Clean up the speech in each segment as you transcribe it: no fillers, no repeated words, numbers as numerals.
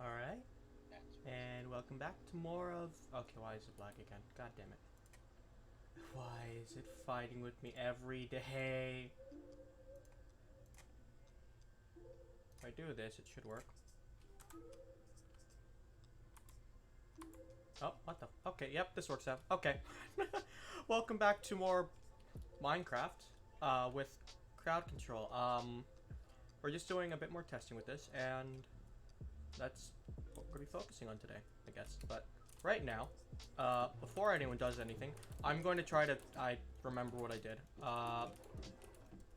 Alright, and welcome back to more of... Okay, why is it black again? God damn it. Why is it fighting with me every day? If I do this, it should work. Oh, what the... Okay, yep, this works out. Okay. Welcome back to more Minecraft, with crowd control. we're just doing a bit more testing with this, and that's what we're going to be focusing on today, I guess. But right now, before anyone does anything, I'm going to try to, I remember what I did. I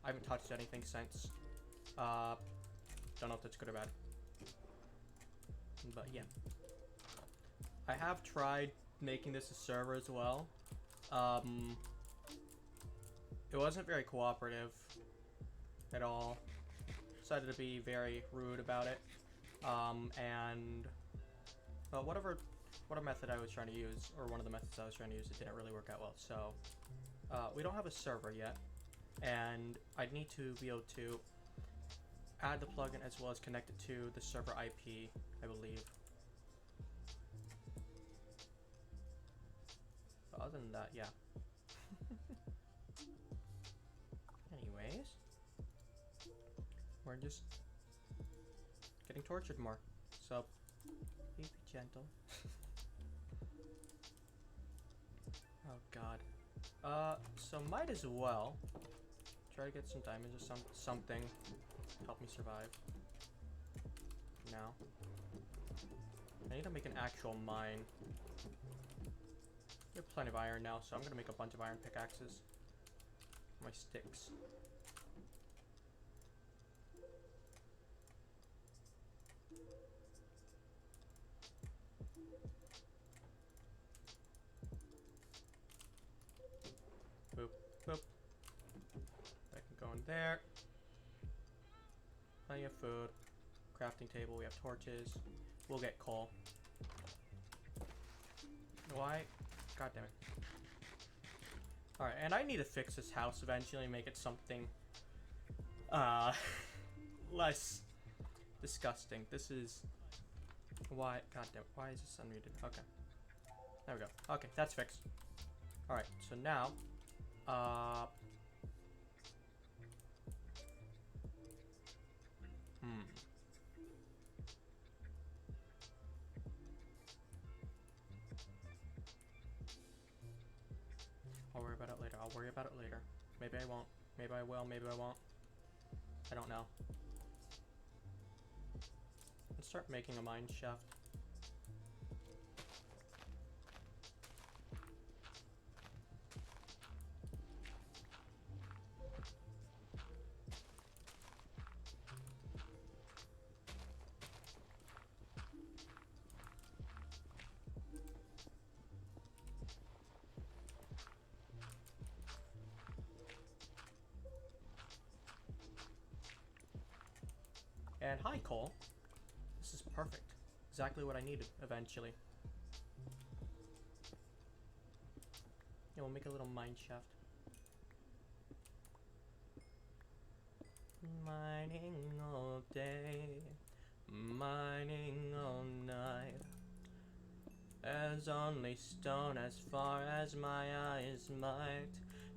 haven't touched anything since. Don't know if that's good or bad. But yeah. I have tried making this a server as well. It wasn't very cooperative at all. Decided to be very rude about it. And whatever method I was trying to use, or one of the methods I was trying to use, it didn't really work out well. So we don't have a server yet, and I'd need to be able to add the plugin as well as connect it to the server IP, I believe. But other than that, yeah. Anyways, we're just getting tortured more, so be gentle. Oh god. So might as well try to get some diamonds or something to help me survive. Now, I need to make an actual mine. I have plenty of iron now, so I'm gonna make a bunch of iron pickaxes. My sticks. Boop, boop. That can go in there. Plenty of food. Crafting table, we have torches. We'll get coal. Why? God damn it. Alright, and I need to fix this house eventually, make it something less disgusting. This is why, god damn it, why is this unmuted? Okay. There we go. Okay, that's fixed. Alright, so now I'll worry about it later. I'll worry about it later. Maybe I won't. Maybe I will. Maybe I won't. I don't know. Let's start making a mine shaft. And hi, Cole. This is perfect. Exactly what I needed, eventually. Yeah, we'll make a little mine shaft. Mining all day, mining all night. There's only stone as far as my eyes might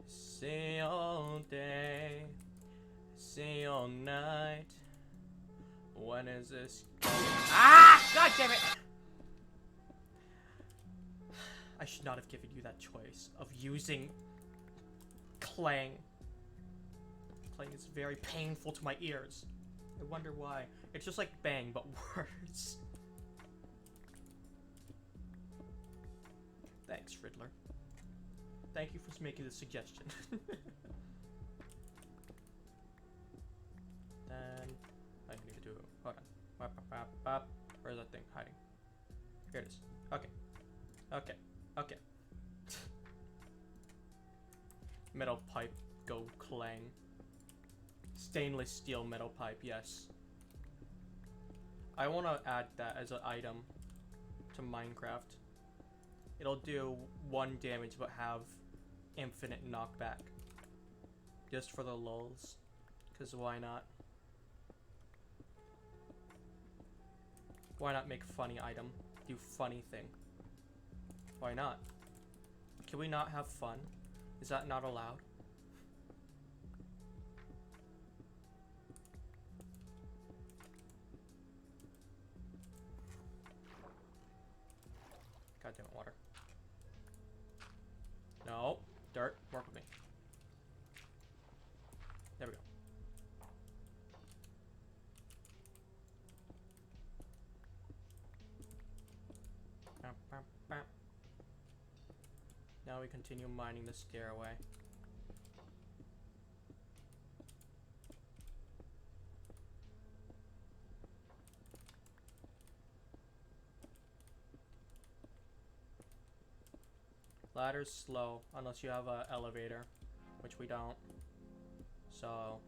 see all day, see all night. When is this going? Ah! God damn it! I should not have given you that choice of using clang. Clang is very painful to my ears. I wonder why. It's just like bang, but worse. Thanks, Riddler. Thank you for making the suggestion. Then I need to do. Hold on. Where's that thing hiding? Here it is. Okay. Okay. Okay. Metal pipe. Go clang. Stainless steel metal pipe. Yes. I want to add that as an item to Minecraft. It'll do 1 damage but have infinite knockback. Just for the lulz. Because why not? Why not make funny item? Do funny thing. Why not? Can we not have fun? Is that not allowed? Goddamn water. No. Dirt. Work with me. There we go. we continue mining the stairway. Ladder's slow unless you have an elevator, which we don't. So,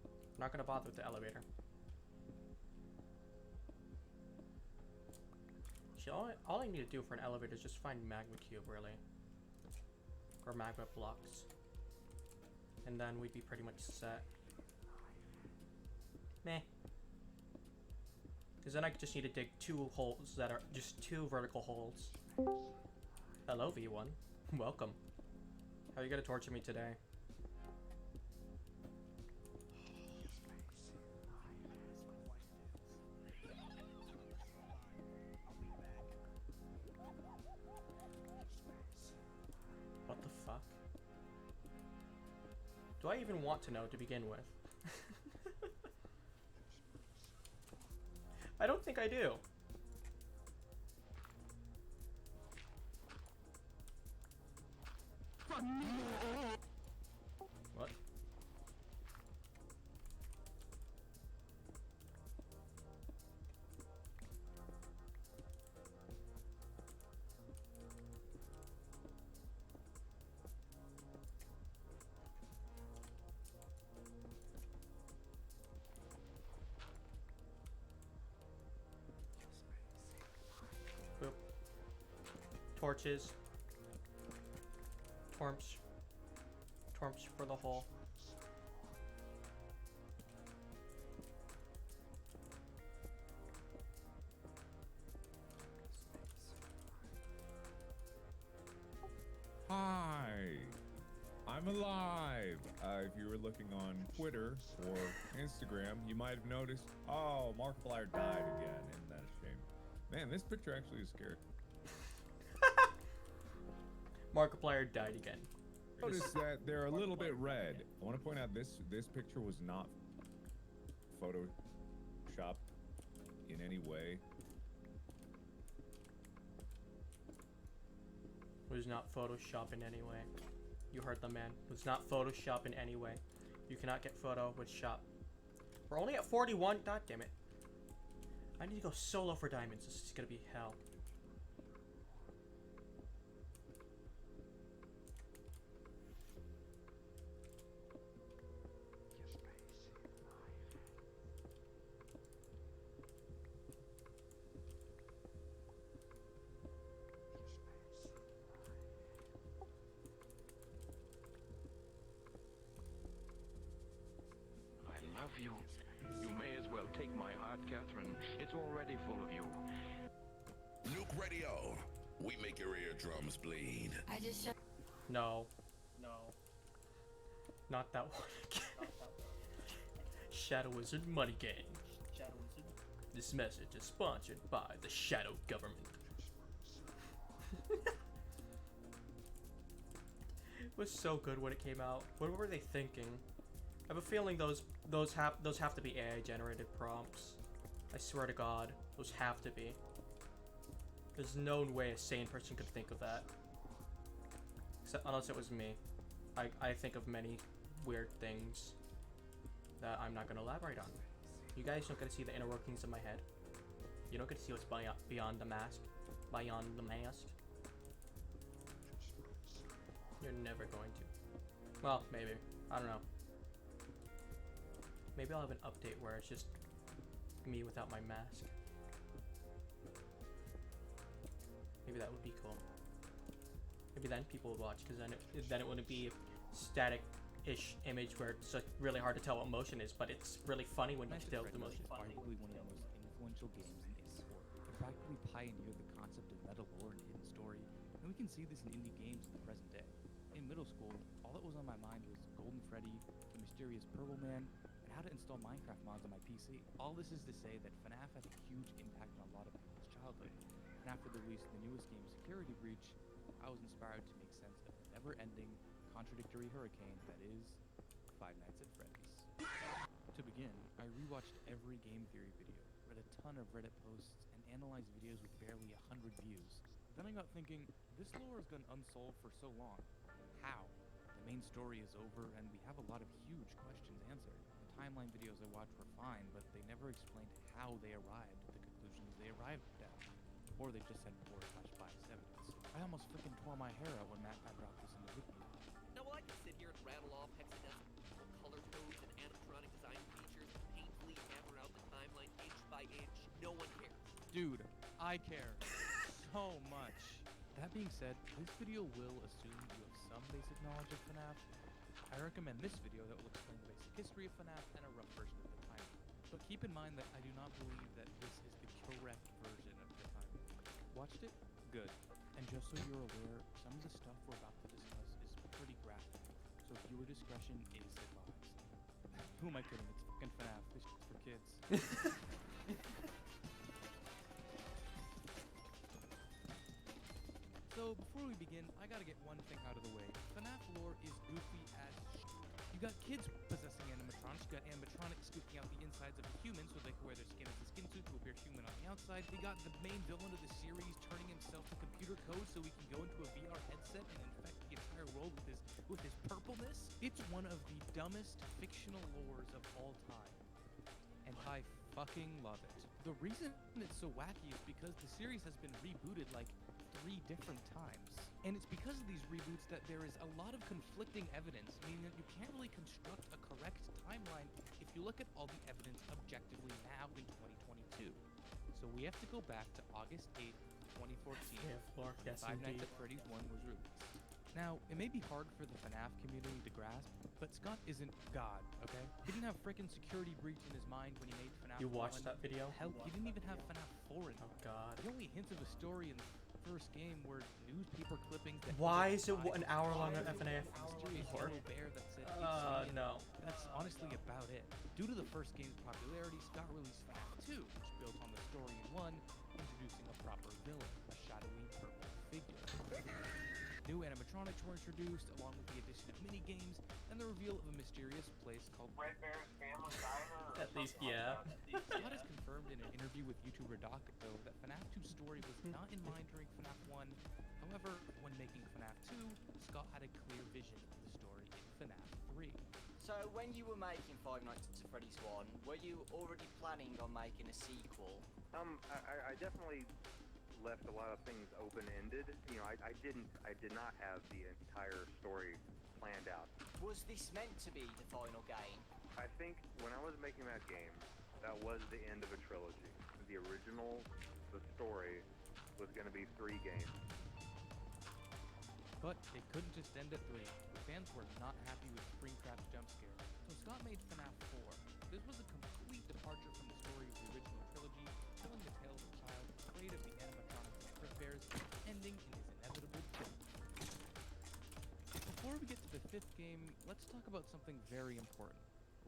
I'm not gonna bother with the elevator. See, all I need to do for an elevator is just find magma cube, really, or magma blocks, and then we'd be pretty much set. Meh. Because then I just need to dig 2 holes that are just 2 vertical holes. Hello, V1. Welcome. How are you gonna torture me today? What the fuck? Do I even want to know to begin with? I don't think I do. What? Boop. Torches. Torch for the hole. Hi, I'm alive. If you were looking on Twitter or Instagram, you might have noticed, oh, Markiplier died again. Isn't that a shame? Man, this picture actually is scary. Markiplier died again. Notice that they're a little bit red. I want to point out this picture was not photoshopped in any way. It was not Photoshop in any way. You heard the man. It was not Photoshop in any way. You cannot get photo with shop. We're only at 41. God damn it. I need to go solo for diamonds. This is gonna be hell. You. You may as well take my heart, Catherine. It's already full of you. Nuke Radio. We make your eardrums bleed. I just No. No. Not that one again. Shadow Wizard Money Gang. Shadow Wizard. This message is sponsored by the Shadow Government. It was so good when it came out. What were they thinking? I have a feeling those have to be AI generated prompts. I swear to God, those have to be. There's no way a sane person could think of that. Except, unless it was me. I think of many weird things that I'm not gonna elaborate on. You guys don't get to see the inner workings of my head. You don't get to see what's beyond the mask. Beyond the mask. You're never going to. Well, maybe. I don't know. Maybe I'll have an update where it's just me without my mask. Maybe that would be cool. Maybe then people would watch, because then it wouldn't be a static-ish image where it's like really hard to tell what motion is, but it's really funny when you tell the motion. Arguably one of the most influential games in sport. It practically pioneered the concept of meta lore and hidden story, and we can see this in indie games in the present day. In middle school, all that was on my mind was Golden Freddy, the mysterious Purple Man, and how to install Minecraft mods on my PC. All this is to say that FNAF had a huge impact on a lot of people's childhood, and after the release of the newest game, Security Breach, I was inspired to make sense of the never-ending, contradictory hurricane that is Five Nights at Freddy's. To begin, I rewatched every game theory video, read a ton of Reddit posts, and analyzed videos with barely 100 views. Then I got thinking, this lore has gone unsolved for so long. How? The main story is over, and we have a lot of huge questions answered. The timeline videos I watched were fine, but they never explained how they arrived at the conclusions they arrived at. Or they just had poor/biased evidence. I almost freaking tore my hair out when MatPat dropped this in the video. Now, while I can sit here and rattle off hexadecimal color codes and animatronic design features and painfully hammer out the timeline inch by inch, no one cares. Dude, I care so much. That being said, this video will assume you have some basic knowledge of FNAF. I recommend this video that will explain the basic history of FNAF and a rough version of the timeline. But keep in mind that I do not believe that this is the correct version of the timeline. Watched it? Good. And just so you're aware, some of the stuff we're about to discuss is pretty graphic, so viewer discretion is advised. Who am I kidding? It's fucking FNAF. This shit's for kids. So before we begin, I gotta get one thing out of the way. FNAF lore is goofy as shit. You got kids possessing animatronics, you got animatronics scooping out the insides of a human so they can wear their skin as a skin suit to appear human on the outside. They got the main villain of the series turning himself to computer code so he can go into a VR headset and infect the entire world with his purpleness. It's one of the dumbest fictional lores of all time. And I fucking love it. The reason it's so wacky is because the series has been rebooted like 3 different times. And it's because of these reboots that there is a lot of conflicting evidence, meaning that you can't really construct a correct timeline if you look at all the evidence objectively now in 2022. So we have to go back to August 8th, 2014. Yeah, Floor, yes Five Nights indeed. at Freddy's 1 was released. Now, it may be hard for the FNAF community to grasp, but Scott isn't God, okay? He didn't have frickin' security breach in his mind when he made FNAF You watched 1. that video? Hell, he didn't even have FNAF 4 in Oh mind. god. The only hints of a story in the first game were newspaper clippings that Why is it identified an hour long a FNAF mysterious lore? yellow bear that said it's Sonic. No. That's honestly about it. Due to the first game's popularity, Scott released FNAF 2, which built on the story in 1, introducing a proper villain, a shadowy purple figure. New animatronics were introduced, along with the addition of mini-games, and the reveal of a mysterious place called Red Bear's Family Diner. At least, yeah. Scott has confirmed in an interview with YouTuber Doc.O that FNAF 2's story was not in mind during FNAF 1. However, when making FNAF 2, Scott had a clear vision of the story in FNAF 3. So when you were making Five Nights at Freddy's 1, were you already planning on making a sequel? I definitely left a lot of things open-ended. You know, I did not have the entire story planned out. Was this meant to be the final game? I think when I was making that game, that was the end of a trilogy. The story was going to be 3 games. But it couldn't just end at 3. Fans were not happy with Springtrap's jump scare, so Scott made FNAF 4. This was a complete departure from the story of the original trilogy, telling the tale of a child afraid of the animatronics and Fredbears, ending in his inevitable death. Before we get to the 5th game, let's talk about something very important: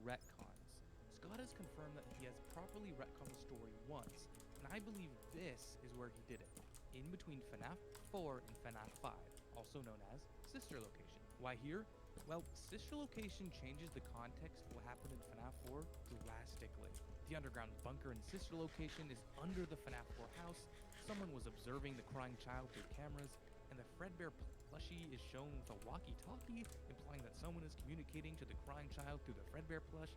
retcons. Scott has confirmed that he has properly retconned the story once, and I believe this is where he did it, in between FNAF 4 and FNAF 5, also known as Sister Location. Why here? Well, Sister Location changes the context of what happened in FNAF 4 drastically. The underground bunker in Sister Location is under the FNAF 4 house, someone was observing the crying child through cameras, and the Fredbear plushie is shown with a walkie-talkie, implying that someone is communicating to the crying child through the Fredbear plush.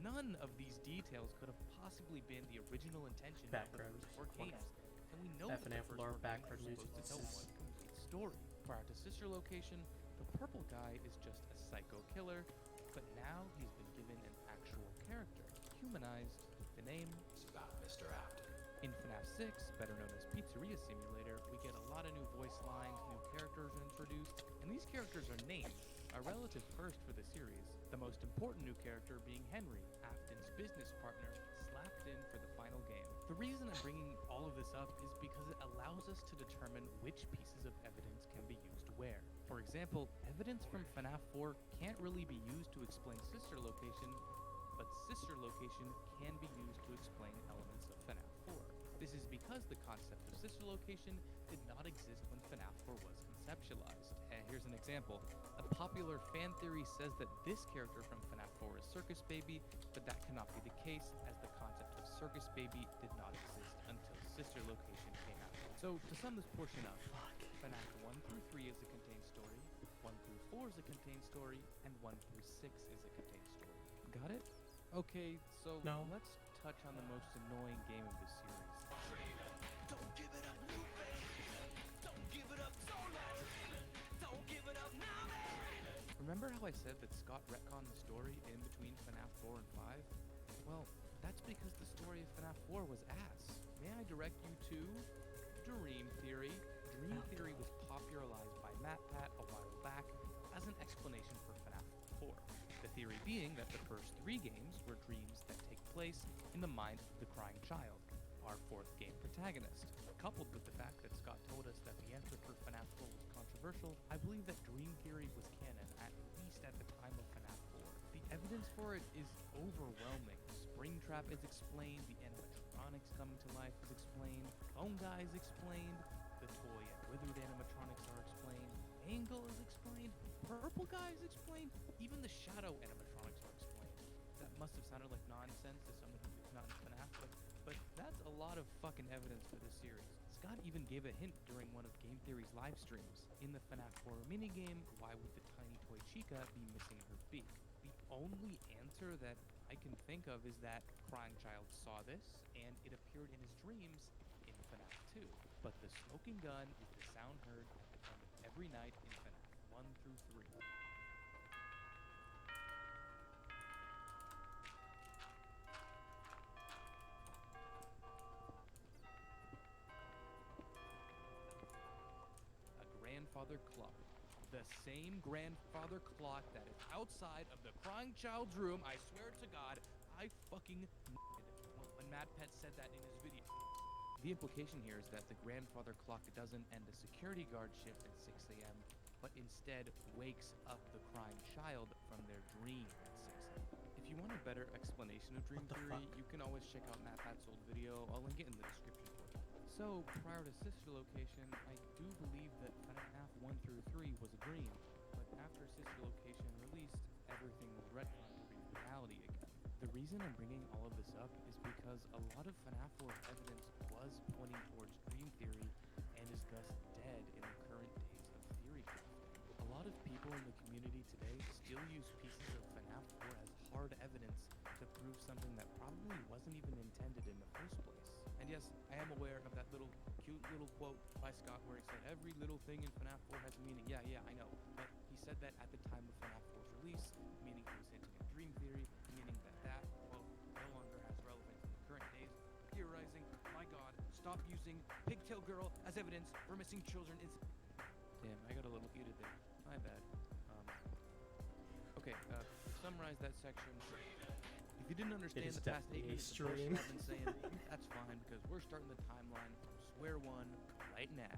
None of these details could have possibly been the original intention Background. of the first 4 games, and we know that the FNAF first lore 4 games background were music. supposed to tell This one is- complete story. Prior to Sister Location, the purple guy is just a psycho killer, but now he's been given an actual character, humanized with the name Scott Mr. Afton. In FNAF 6, better known as Pizzeria Simulator, we get a lot of new voice lines, new characters are introduced, and these characters are named, a relative first for the series, the most important new character being Henry, Afton's business partner, slapped in for the final game. The reason I'm bringing all of this up is because it allows us to determine which pieces of evidence can be used where. For example, evidence from FNAF 4 can't really be used to explain Sister Location, but Sister Location can be used to explain elements of FNAF 4. This is because the concept of Sister Location did not exist when FNAF 4 was conceptualized. And here's an example. A popular fan theory says that this character from FNAF 4 is Circus Baby, but that cannot be the case, as the concept of Circus Baby did not exist until Sister Location came out. So, to sum this portion up, FNAF 1 through 3 is a contained story, 1 through 4 is a contained story, and 1 through 6 is a contained story. Got it? Okay, so No. let's touch on the most annoying game of this series. Don't give it up, new face. Don't give it up solo. Don't give it up now, man. Remember how I said that Scott retconned the story in between FNAF 4 and 5? Well, that's because the story of FNAF 4 was ass. May I direct you to Dream Theory? Dream Theory was popularized by MatPat a while back as an explanation for FNAF 4. The theory being that the first 3 games were dreams that take place in the mind of the crying child, our 4th game protagonist. Coupled with the fact that Scott told us that the answer for FNAF 4 was controversial, I believe that Dream Theory was canon, at least at the time of FNAF 4. The evidence for it is overwhelming. Springtrap is explained, the animatronics coming to life is explained, Bone Guy is explained, the toy and withered animatronics are explained, Angle is explained, Purple Guy is explained, even the shadow animatronics are explained. That must have sounded like nonsense to someone who's not in FNAF, but that's a lot of fucking evidence for this series. Scott even gave a hint during one of Game Theory's live streams. In the FNAF 4 minigame, why would the tiny toy Chica be missing her beak? The only answer that I can think of is that Crying Child saw this, and it appeared in his dreams in FNAF 2. But the smoking gun is the sound heard at the end of every night in FNAF 1 through 3. A grandfather clock. The same grandfather clock that is outside of the crying child's room. I swear to God, I fucking when MatPat said that in his video. The implication here is that the grandfather clock doesn't end a security guard shift at 6 a.m., but instead wakes up the crying child from their dream at 6 a.m. If you want a better explanation of Dream Theory, you can always check out MatPat's old video. I'll link it in the description for you. So, prior to Sister Location, I do believe that FNAF 1 through 3 was a dream, but after Sister Location released, everything was retconned to be reality again. The reason I'm bringing all of this up is because a lot of FNAF 4's evidence was pointing towards Dream Theory and is thus dead in the current days of theory crafting. A lot of people in the community today still use pieces of FNAF 4 as hard evidence to prove something that probably wasn't even intended in the first place. And yes, I am aware of that little cute little quote by Scott where he said every little thing in FNAF 4 has a meaning. Yeah, I know. But he said that at the time of FNAF 4's release, meaning he was hinting at Dream Theory, meaning that quote no longer has relevance in the current days. Theorizing, my god, stop using Pigtail Girl as evidence for missing children in... Damn, I got a little heated there. My bad. Okay, to summarize that section, if you didn't understand is the past 8 definitely minutes of extreme. bullshit I've been saying, that's fine, because we're starting the timeline from square one right now.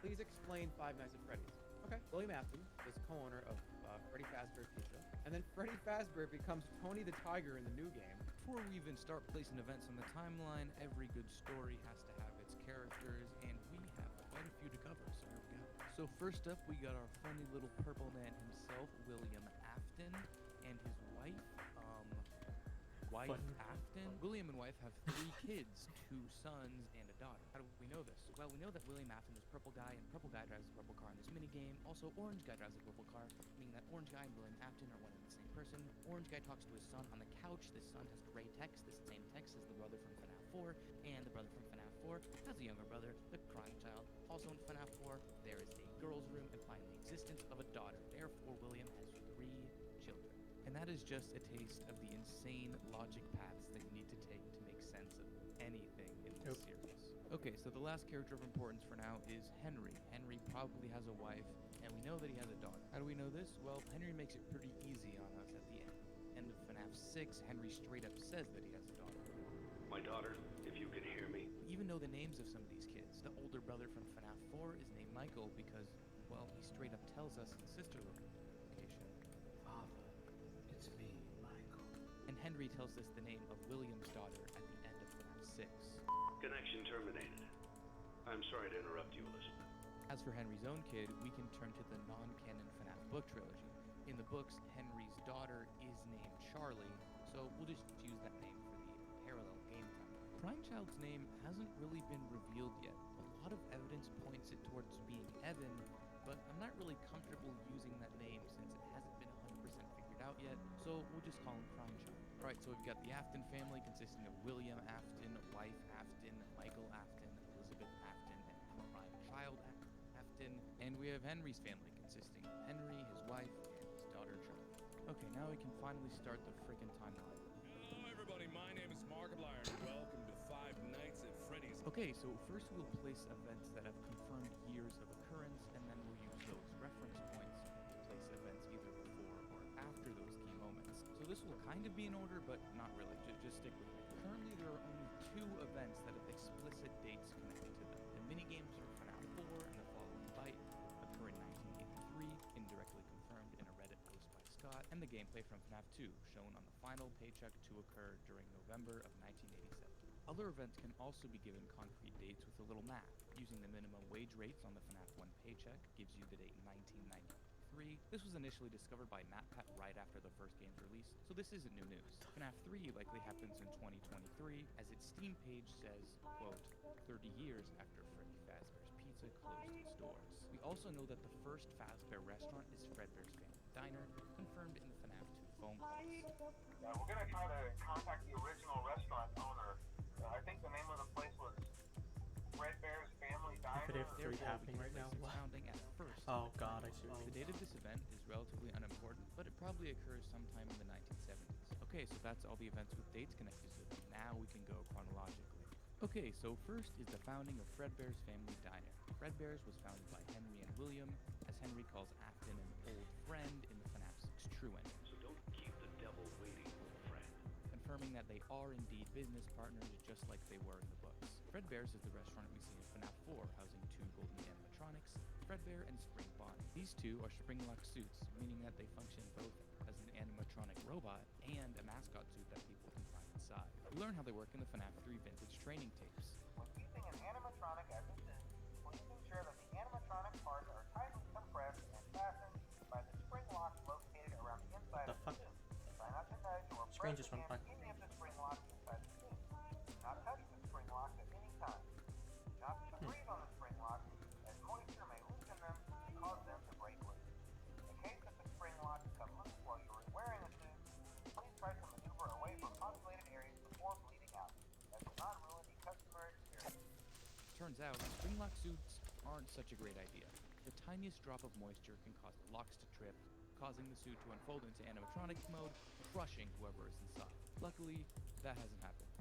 Please explain Five Nights at Freddy's. Okay. William Afton was co-owner of Freddy Fazbear Pizza, and then Freddy Fazbear becomes Tony the Tiger in the new game. Before we even start placing events on the timeline, every good story has to have its characters, and we have quite a few to cover, so here we go. So first up, we got our friendly little purple man himself, William Afton, and his wife, Afton. William and wife have 3 kids, 2 sons and a daughter. How do we know this? Well, we know that William Afton is Purple Guy, and Purple Guy drives a purple car in this minigame. Also, Orange Guy drives a purple car, meaning that Orange Guy and William Afton are one and the same person. Orange Guy talks to his son on the couch. This son has gray text. This same text is the brother from FNAF 4, and the brother from FNAF 4 has a younger brother, the crying child. Also in FNAF 4, there is a girl's room implying the existence of a daughter. Therefore, William has 3 children. And that is just a taste of the insane logic paths that you need to take to make sense of anything in this series. Okay, so the last character of importance for now is Henry. Henry probably has a wife, and we know that he has a daughter. How do we know this? Well, Henry makes it pretty easy on us at the end. End of FNAF 6, Henry straight up says that he has a daughter. My daughter, if you can hear me. We even know the names of some of these kids. The older brother from FNAF 4 is named Michael because, well, he straight up tells us in Sister Location. Father, it's me, Michael. And Henry tells us the name of William's daughter at the end of FNAF 6. Connection terminated. I'm sorry to interrupt you, Elizabeth. As for Henry's own kid, we can turn to the non-canon FNAF book trilogy. In the books, Henry's daughter is named Charlie, so we'll just use that name for the parallel game time. Crying Child's name hasn't really been revealed yet, but lot of evidence points it towards being Evan, but I'm not really comfortable using that name since it hasn't been 100% figured out yet, so we'll just call him Crime Child. Alright, so we've got the Afton family consisting of William Afton, wife Afton, Michael Afton, Elizabeth Afton, and Crime Child Afton, and we have Henry's family consisting of Henry, his wife, and his daughter Charlotte. Okay, now we can finally start the frickin' timeline. Hello everybody, my name is Markiplier and welcome to Five Nights at Freddy's. Okay, so first we'll place events that have confirmed years of occurrence, and then we'll use those reference points to place events either before or after those key moments. So this will kind of be in order, but not really. Just stick with me. Currently, there are only 2 events that have explicit dates connected to them. The minigames from FNAF 4 and the following bite occur in 1983, indirectly confirmed in a Reddit post by Scott, and the gameplay from FNAF 2, shown on the final paycheck to occur during November of 1987. Other events can also be given concrete dates with a little math. Using the minimum wage rates on the FNAF 1 paycheck gives you the date 1993. This was initially discovered by MatPat right after the first game's release, so this isn't new news. FNAF 3 likely happens in 2023, as its Steam page says, quote, 30 years after Freddy Fazbear's Pizza closed its doors. We also know that the first Fazbear restaurant is Fredbear's Family Diner, confirmed in the FNAF 2 phone calls. We're gonna try to contact the original restaurant owner. I think the name of the place was Fredbear's Family Diner. If it's happening right now. Founding at first. Oh god, I see what you The date of this event is relatively unimportant, but it probably occurs sometime in the 1970s. Okay, so that's all the events with dates connected to them. Now we can go chronologically. Okay, so first is the founding of Fredbear's Family Diner. Fredbear's was founded by Henry and William, as Henry calls Afton an old friend in the FNAF 6 True Ending. So don't keep the devil waiting, old friend. Confirming that they are indeed business partners just like they were in the books. Fredbear's is the restaurant we see in FNAF 4, housing 2 golden animatronics, Fredbear and Spring Bonnie. These 2 are Springlock suits, meaning that they function both as an animatronic robot and a mascot suit that people can find inside. We learn how they work in the FNAF 3 vintage training tapes. When using an animatronic as this is, please ensure that the animatronic parts are tightly compressed and fastened by the spring locks located around the inside The of fuck? the suit. Try not to nudge or Screen press just went against by. any of the spring locks inside the suit. Do not touch the spring locks at any time. Do not breathe on the spring locks, as moisture may loosen them and cause them to break loose. In case that the spring locks come loose while you are wearing the suit, please try to maneuver away from populated areas before bleeding out. That will not ruin the customer experience. Turns out, Springlock suits aren't such a great idea. The tiniest drop of moisture can cause the locks to trip, causing the suit to unfold into animatronics mode, crushing whoever is inside. Luckily, that hasn't happened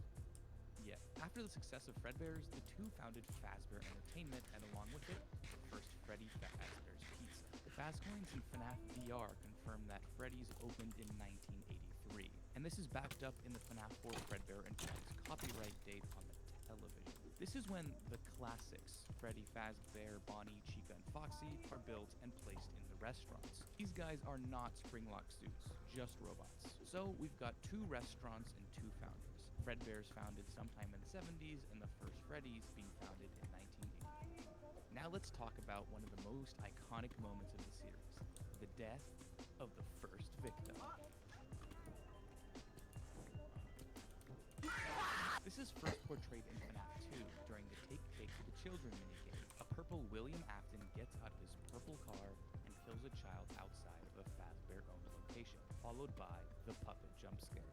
yet. After the success of Fredbear's, the 2 founded Fazbear Entertainment, and along with it, the first Freddy Fazbear's Pizza. The Fazcoins in FNAF VR confirm that Freddy's opened in 1983, and this is backed up in the FNAF 4 Fredbear and Friends copyright date on the television. This is when the classics, Freddy Fazbear, Bonnie, Chica, and Foxy, are built and placed in the restaurants. These guys are not Springlock suits, just robots. So we've got 2 restaurants and 2 founders. Fredbear's founded sometime in the 70s, and the first Freddy's being founded in 1983. Now let's talk about one of the most iconic moments of the series, the death of the first victim. This is first portrayed in FNAF 2 during the Take Cake to the Children minigame. A purple William Afton gets out of his purple car and kills a child outside of a Fazbear-owned location, followed by the puppet jump scare.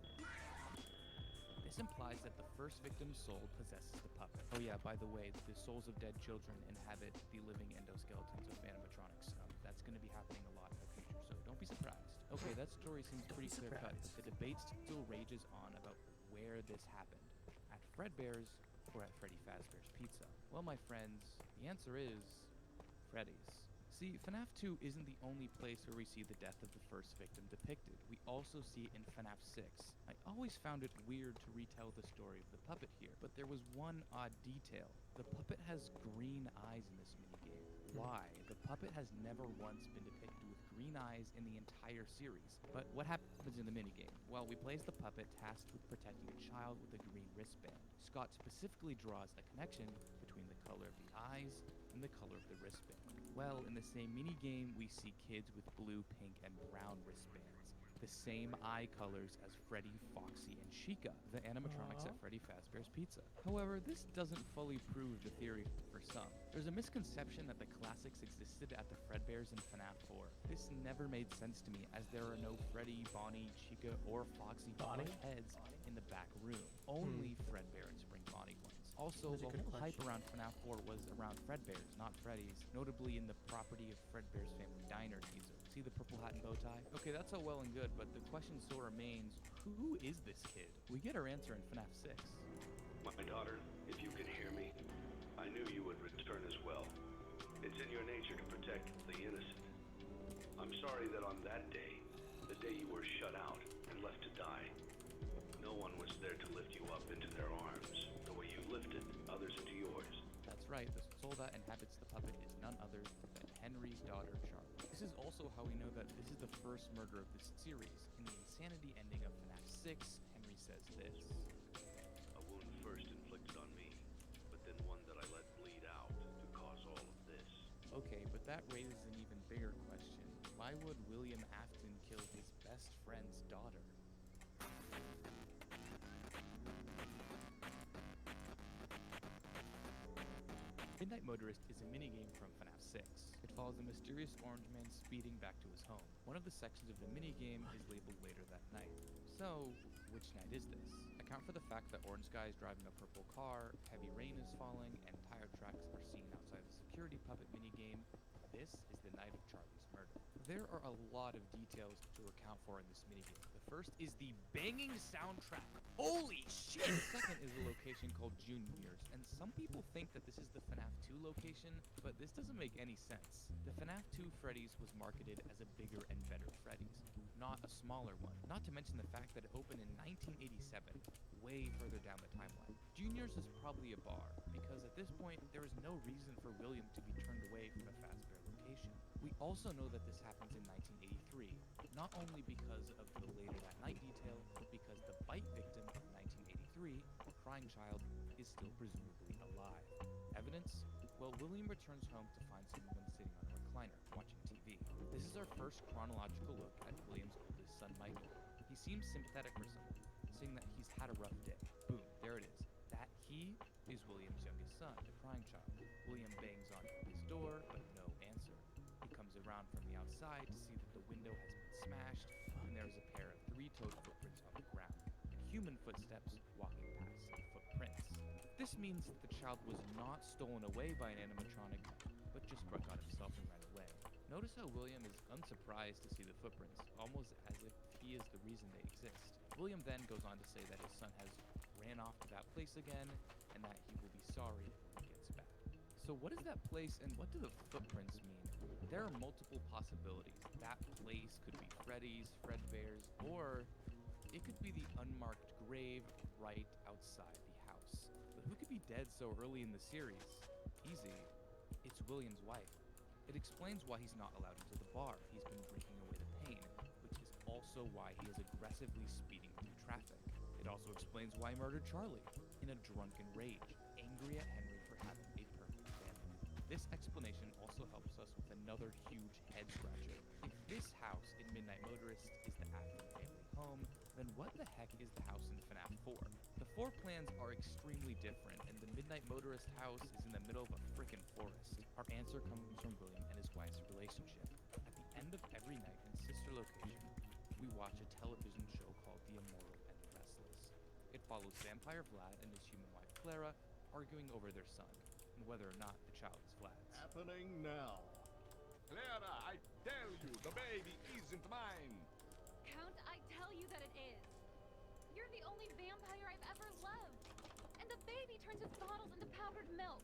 This implies that the first victim's soul possesses the puppet. Oh yeah, by the way, the souls of dead children inhabit the living endoskeletons of animatronics. That's going to be happening a lot in the future, so don't be surprised. Okay, that story seems pretty clear-cut. The debate still rages on about where this happened. At Fredbear's or at Freddy Fazbear's Pizza? Well, my friends, the answer is Freddy's. See, FNAF 2 isn't the only place where we see the death of the first victim depicted. We also see it in FNAF 6. I always found it weird to retell the story of the puppet here, but there was one odd detail. The puppet has green eyes in this minigame. Why? The puppet has never once been depicted with green eyes in the entire series. But what happens in the minigame? Well, we place the puppet tasked with protecting a child with a green wristband. Scott specifically draws a connection between the color of the eyes and the color of the wristband. Well, in the same minigame, we see kids with blue, pink, and brown wristbands. the same eye colors as Freddy, Foxy, and Chica, the animatronics at Freddy Fazbear's Pizza. However, this doesn't fully prove the theory for some. There's a misconception that the classics existed at the Fredbears in FNAF 4. This never made sense to me, as there are no Freddy, Bonnie, Chica, or Foxy heads in the back room. Only Fredbear and Spring Bonnie ones. Also, the whole hype around FNAF 4 was around Fredbears, not Freddy's, notably in the property of Fredbear's Family Diner teaser. See the purple hat and bow tie? Okay, that's all well and good, but the question still remains, who is this kid? We get our answer in FNAF 6. My daughter, if you can hear me, I knew you would return as well. It's in your nature to protect the innocent. I'm sorry that on that day, the day you were shut out and left to die, no one was there to lift you up into their arms, the way you lifted others into yours. That's right, the soul that inhabits the puppet is none other than Henry's daughter, Charlie. This is also how we know that this is the first murder of this series. In the insanity ending of FNAF 6, Henry says this. A wound first inflicted on me, but then one that I let bleed out to cause all of this. Okay, but that raises an even bigger question. Why would William Afton kill his best friend's daughter? Midnight Motorist is a minigame from FNAF 6. It follows a mysterious orange man speeding back to his home. One of the sections of the minigame is labeled later that night. So, which night is this? Account for the fact that Orange Guy is driving a purple car, heavy rain is falling, and tire tracks are seen outside the security puppet minigame. This is the night of Charlie's murder. There are a lot of details to account for in this minigame. The first is the banging soundtrack. Holy shit! The second is a location called Juniors, and some people think that this is the FNAF 2 location, but this doesn't make any sense. The FNAF 2 Freddy's was marketed as a bigger and better Freddy's, not a smaller one. Not to mention the fact that it opened in 1987, way further down the timeline. Juniors is probably a bar, because at this point, there is no reason for William to be turned away from a Fazbear location. We also know that this happens in 1983, not only because of the later that night detail, but because the bite victim of 1983, a crying child, is still presumably alive. Evidence? Well, William returns home to find someone sitting on a recliner, watching TV. This is our first chronological look at William's oldest son, Michael. He seems sympathetic for someone, saying that he's had a rough day. Boom, there it is. That he is William's youngest son, the crying child. William bangs on his door, but no answer. He comes around from the outside to see that the window has been smashed, and there is a pair of three-toed footprints on the ground, and human footsteps walking past the footprints. This means that the child was not stolen away by an animatronic, but just broke out himself and ran away. Notice how William is unsurprised to see the footprints, almost as if he is the reason they exist. William then goes on to say that his son has ran off to that place again, and that he will be sorry when he gets back. So what is that place, and what do the footprints mean? There are multiple possibilities. That place could be Freddy's, Fredbear's, or it could be the unmarked grave right outside the house. But who could be dead so early in the series? Easy. It's William's wife. It explains why he's not allowed into the bar. He's been drinking away the pain, which is also why he is aggressively speeding through traffic. It also explains why he murdered Charlie in a drunken rage, angry at Henry for having a perfect family. This explanation also helps us with another huge head scratcher. If this house in Midnight Motorist is the Afton family home, then what the heck is the house in FNAF 4? The floor plans are extremely different, and the Midnight Motorist house is in the middle of a frickin' forest. Our answer comes from William and his wife's relationship. At the end of every night in Sister Location, we watch a television show called The Immortal and the Restless. It follows Vampire Vlad and his human wife Clara arguing over their son, and whether or not the child is Vlad's. Happening now. Clara, I tell you, the baby isn't mine. Count, I tell you that it is. You're the only vampire I've ever loved. And the baby turns his bottles into powdered milk.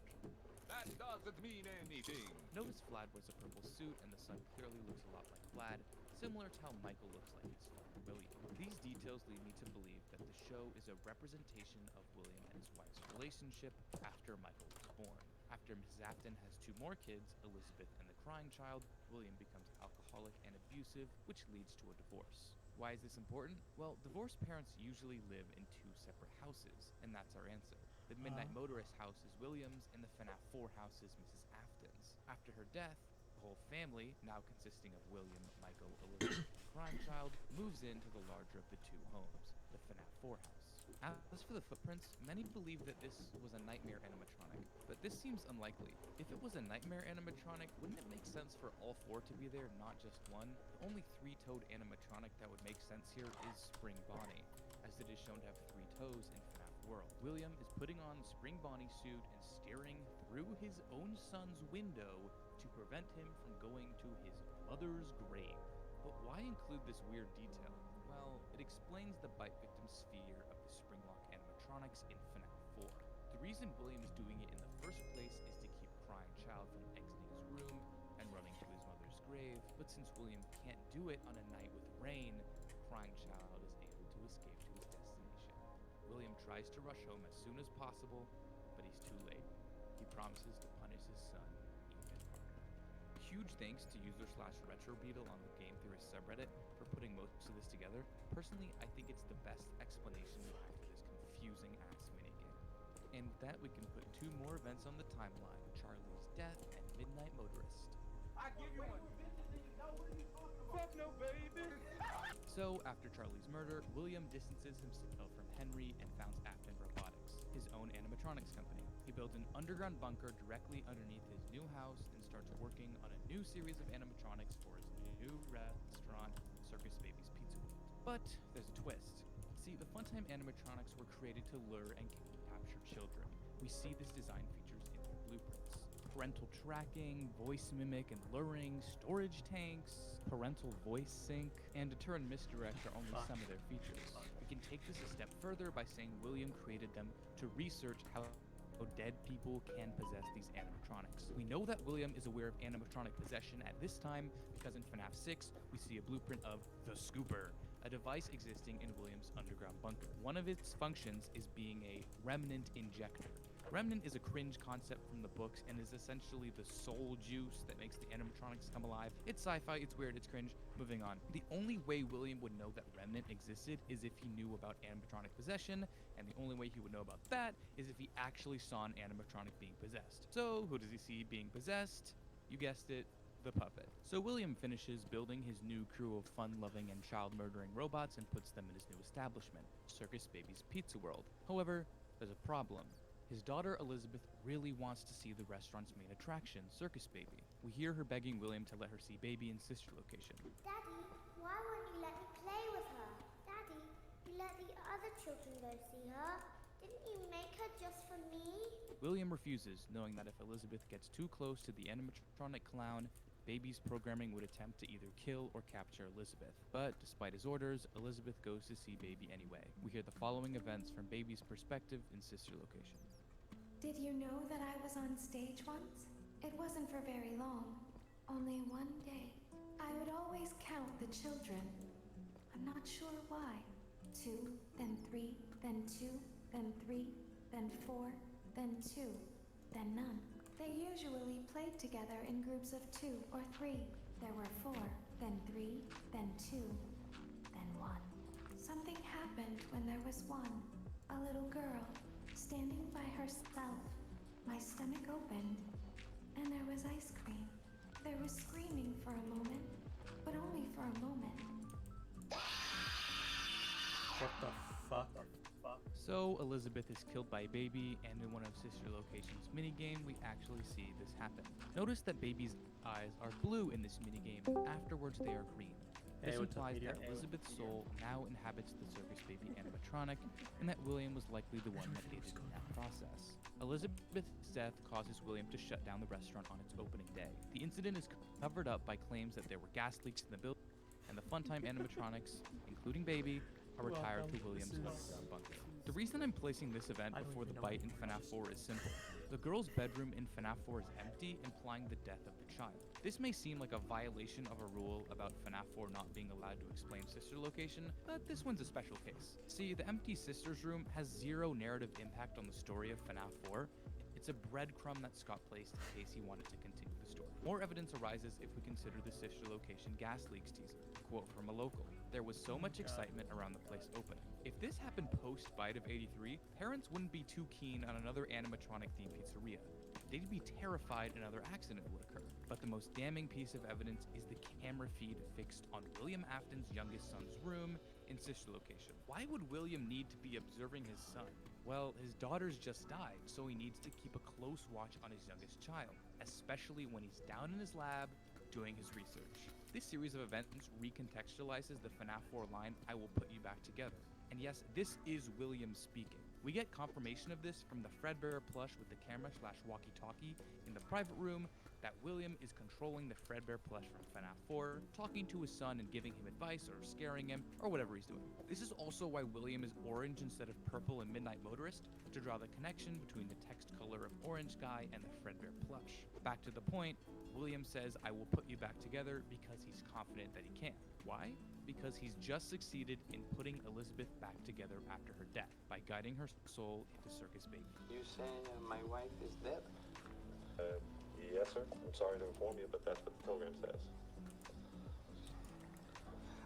That doesn't mean anything. Notice Vlad wears a purple suit, and the son clearly looks a lot like Vlad, similar to how Michael looks like his father William. These details lead me to believe that the show is a representation of William and his wife's relationship after Michael was born. After Mrs. Afton has two more kids, Elizabeth and the crying child, William becomes alcoholic and abusive, which leads to a divorce. Why is this important? Well, divorced parents usually live in two separate houses, and that's our answer. The Midnight Motorist house is William's, and the FNAF 4 house is Mrs. Afton's. After her death, The whole family, now consisting of William, Michael, Elizabeth, and Crimechild, moves into the larger of the two homes, the FNAF 4 house. As for the footprints, many believe that this was a nightmare animatronic, but this seems unlikely. If it was a nightmare animatronic, wouldn't it make sense for all four to be there, not just one? The only three-toed animatronic that would make sense here is Spring Bonnie, as it is shown to have 3 toes in FNAF World. William is putting on Spring Bonnie suit and staring through his own son's window to prevent him from going to his mother's grave. But why include this weird detail? Well, it explains the bite victim sphere of the Springlock animatronics in FNAF 4. The reason William is doing it in the first place is to keep Crimechild from exiting his room and running to his mother's grave, but since William can't do it on a night with rain, Crimechild is able to escape to his destination. William tries to rush home as soon as possible, but he's too late. He promises to punish his son even harder. Huge thanks to user/RetroBeetle on the Game Theorist subreddit for putting most of this together. Personally, I think it's the best explanation we have for this confusing ass minigame. And with that, we can put 2 more events on the timeline: Charlie's death and Midnight Motorist. I give you one. Fuck no, baby! So, after Charlie's murder, William distances himself from Henry and founds Afton Robotics, his own animatronics company. He builds an underground bunker directly underneath his new house and starts working on a new series of animatronics for his new restaurant, Circus Baby's Pizza World. But there's a twist. See, the Funtime animatronics were created to lure and capture children. We see this design features in their blueprints. Parental tracking, voice mimic and luring, storage tanks, parental voice sync, and deter and misdirect are only some of their features. We can take this a step further by saying William created them to research how dead people can possess these animatronics. We know that William is aware of animatronic possession at this time because in FNAF 6, we see a blueprint of the Scooper, a device existing in William's underground bunker. One of its functions is being a remnant injector. Remnant is a cringe concept from the books and is essentially the soul juice that makes the animatronics come alive. It's sci-fi, it's weird, it's cringe. Moving on. The only way William would know that Remnant existed is if he knew about animatronic possession, and the only way he would know about that is if he actually saw an animatronic being possessed. So, who does he see being possessed? You guessed it, the puppet. So William finishes building his new crew of fun-loving and child-murdering robots and puts them in his new establishment, Circus Baby's Pizza World. However, there's a problem. His daughter Elizabeth really wants to see the restaurant's main attraction, Circus Baby. We hear her begging William to let her see Baby in sister location. Daddy, why won't you let me play with her? Daddy, you let the other children go see her. Didn't you make her just for me? William refuses, knowing that if Elizabeth gets too close to the animatronic clown, Baby's programming would attempt to either kill or capture Elizabeth. But despite his orders, Elizabeth goes to see Baby anyway. We hear the following events from Baby's perspective in sister location. Did you know that I was on stage once? It wasn't for very long. Only one day. I would always count the children. I'm not sure why. 2, then 3, then 2, then 3, then 4, then 2, then none. They usually played together in groups of 2 or 3. There were 4, then 3, then 2, then 1. Something happened when there was 1. A little girl, standing by herself. My stomach opened, and there was ice cream. There was screaming for a moment, but only for a moment. What the fuck? So Elizabeth is killed by Baby, and in one of Sister Location's minigame, we actually see this happen. Notice that Baby's eyes are blue in this minigame, afterwards they are green. This implies that Elizabeth's soul now inhabits the Circus Baby animatronic, and that William was likely the one that aided in that process. Elizabeth's death causes William to shut down the restaurant on its opening day. The incident is covered up by claims that there were gas leaks in the building, and the Funtime animatronics, including Baby, are retired to William's underground bunker. The reason I'm placing this event before the bite in FNAF 4 is simple. The girl's bedroom in FNAF 4 is empty, implying the death of the child. This may seem like a violation of a rule about FNAF 4 not being allowed to explain sister location, but this one's a special case. See, the empty sister's room has zero narrative impact on the story of FNAF 4. It's a breadcrumb that Scott placed in case he wanted to continue the story. More evidence arises if we consider the sister location gas leaks teaser. Quote from a local: "There was so much excitement around the place opening. If this happened post-bite of 83, parents wouldn't be too keen on another animatronic-themed pizzeria. they'd be terrified another accident would occur. But the most damning piece of evidence is the camera feed fixed on William Afton's youngest son's room in sister location. Why would William need to be observing his son? Well, his daughter's just died, so he needs to keep a close watch on his youngest child, especially when he's down in his lab doing his research. This series of events recontextualizes the FNAF 4 line, "I will put you back together." And yes, this is William speaking. We get confirmation of this from the Fredbear plush with the camera/walkie-talkie in the private room, that William is controlling the Fredbear plush from FNAF 4, talking to his son and giving him advice or scaring him, or whatever he's doing. This is also why William is orange instead of purple in Midnight Motorist, to draw the connection between the text color of Orange Guy and the Fredbear plush. Back to the point, William says, "I will put you back together," because he's confident that he can. Why? Because he's just succeeded in putting Elizabeth back together after her death, by guiding her soul into Circus Baby. You say my wife is dead? Yes, sir. I'm sorry to inform you, but that's what the program says.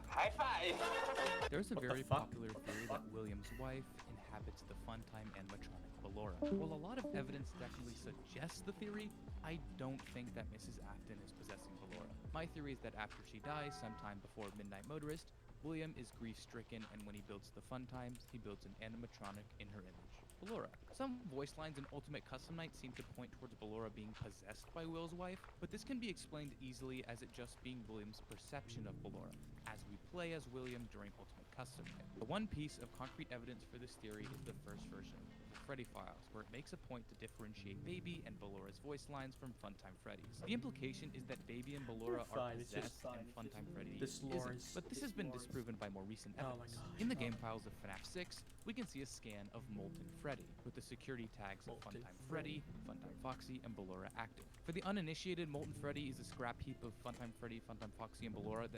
High five! There's a very popular theory that William's wife inhabits the Funtime animatronic Ballora. While a lot of evidence definitely suggests the theory, I don't think that Mrs. Afton is possessing Ballora. My theory is that after she dies sometime before Midnight Motorist, William is grief-stricken, and when he builds the Funtimes, he builds an animatronic in her image, Ballora. Some voice lines in Ultimate Custom Night seem to point towards Ballora being possessed by Will's wife, but this can be explained easily as it just being William's perception of Ballora, as we play as William during Ultimate Custom Night. The one piece of concrete evidence for this theory is the first version of the Freddy Files, where it makes a point to differentiate Baby and Ballora's voice lines from Funtime Freddy's. The implication is that Baby and Ballora are possessed and Funtime Freddy isn't, but this has been disproven by more recent evidence. In the game files of FNAF 6, we can see a scan of Molten Freddy, with the security tags of Funtime Freddy, Funtime Foxy, and Ballora active. For the uninitiated, Molten Freddy is a scrap heap of Funtime Freddy, Funtime Foxy, and Ballora.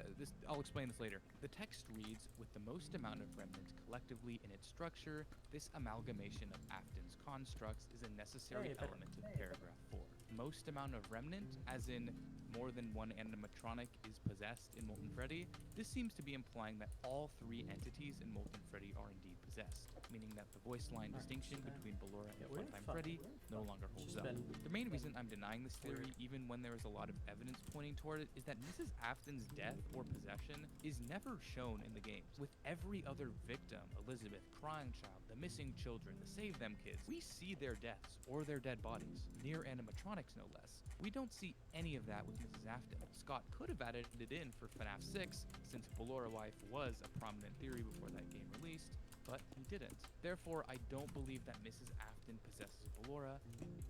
I'll explain this later. The text reads, "With the most amount of remnants collectively in its structure, this amalgamation of Afton's constructs is a necessary element of paragraph 4. Most amount of remnant, as in more than one animatronic is possessed in Molten Freddy. This seems to be implying that all three entities in Molten Freddy are indeed possessed, meaning that the voice line distinction between Ballora and Funtime Freddy no longer holds up. The main reason I'm denying this theory, even when there is a lot of evidence pointing toward it, is that Mrs. Afton's death or possession is never shown in the games. With every other victim, Elizabeth, Crying Child, the missing children, the Save Them kids, we see their deaths or their dead bodies, near animatronics no less. We don't see any of that with Mrs. Afton. Scott could have added it in for FNAF 6, since Ballora wife was a prominent theory before that game released, but he didn't. Therefore, I don't believe that Mrs. Afton possesses Ballora,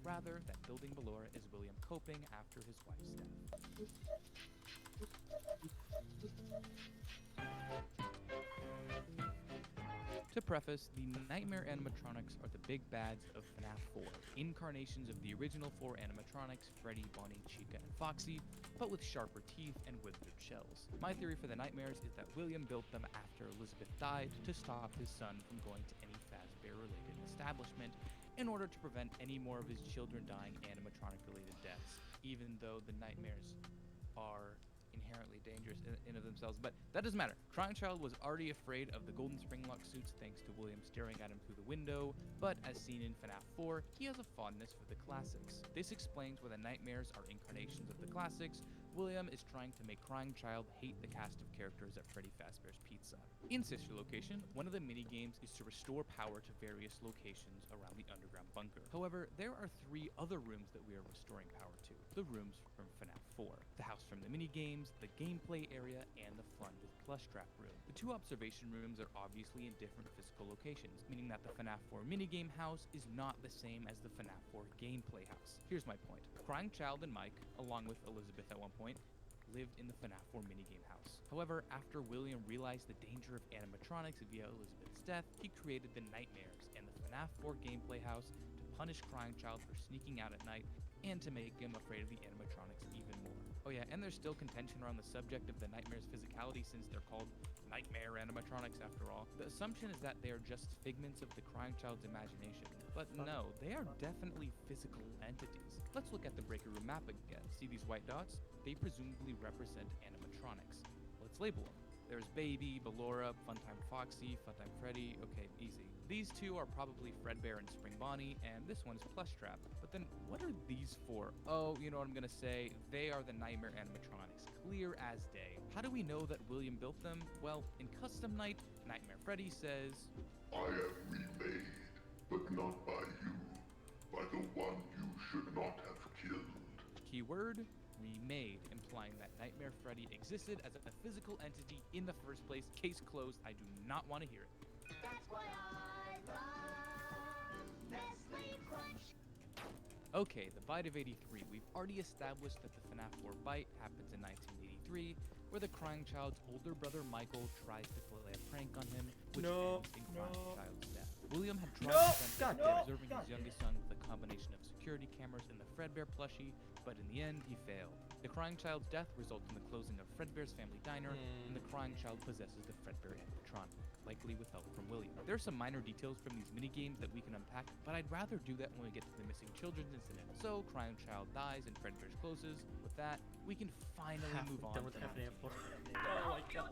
rather that building Ballora is William coping after his wife's death. To preface, the Nightmare animatronics are the big bads of FNAF 4, incarnations of the original 4 animatronics, Freddy, Bonnie, Chica, and Foxy, but with sharper teeth and withered shells. My theory for the Nightmares is that William built them after Elizabeth died to stop his son from going to any Fazbear-related establishment, in order to prevent any more of his children dying animatronic-related deaths, even though the Nightmares are inherently dangerous in of themselves, but that doesn't matter. Crying Child was already afraid of the Golden Springlock suits thanks to William staring at him through the window, but as seen in FNAF 4, he has a fondness for the classics. This explains why the Nightmares are incarnations of the classics. William is trying to make Crying Child hate the cast of characters at Freddy Fazbear's Pizza. In Sister Location, one of the mini-games is to restore power to various locations around the underground bunker. However, there are 3 other rooms that we are restoring power to. The rooms from FNAF 4. The house from the mini-games, the gameplay area, and the Fun with Plush Trap room. The 2 observation rooms are obviously in different physical locations, meaning that the FNAF 4 minigame house is not the same as the FNAF 4 gameplay house. Here's my point. Crying Child and Mike, along with Elizabeth at one point, lived in the FNAF 4 minigame house. However, after William realized the danger of animatronics via Elizabeth's death, he created the Nightmares and the FNAF 4 gameplay house to punish Crying Child for sneaking out at night and to make him afraid of the animatronics even more. Oh yeah, and there's still contention around the subject of the Nightmares' physicality since they're called Nightmare animatronics after all. The assumption is that they are just figments of the Crying Child's imagination. But no, they are definitely physical entities. Let's look at the Breaker Room map again. See these white dots? They presumably represent animatronics. Let's label them. There's Baby, Ballora, Funtime Foxy, Funtime Freddy. Okay, easy. These two are probably Fredbear and Spring Bonnie, and this one's Plushtrap. But then, what are these for? Oh, you know what I'm gonna say? They are the Nightmare animatronics, clear as day. How do we know that William built them? Well, in Custom Night, Nightmare Freddy says, I am remade, but not by you, by the one you should not have killed. keyword, remade, implying that Nightmare Freddy existed as a physical entity in the first place. Case closed. I do not want to hear it. That's why I love Nestle Crunch. Okay, the bite of 83. We've already established that the FNAF 4 bite happens in 1983, where the crying child's older brother Michael tries to play a prank on him, which ends in crying child's death. William had tried to prevent observing his youngest son with a combination of security cameras and the Fredbear plushie, but in the end, he failed. The crying child's death results in the closing of Fredbear's family diner, and the crying child possesses the Fredbear animatronic, likely with help from William. There are some minor details from these minigames that we can unpack, but I'd rather do that when we get to the missing children's incident. So, crying child dies and Fredbear's closes. With that, we can finally move on to FNAF 4. Oh my god.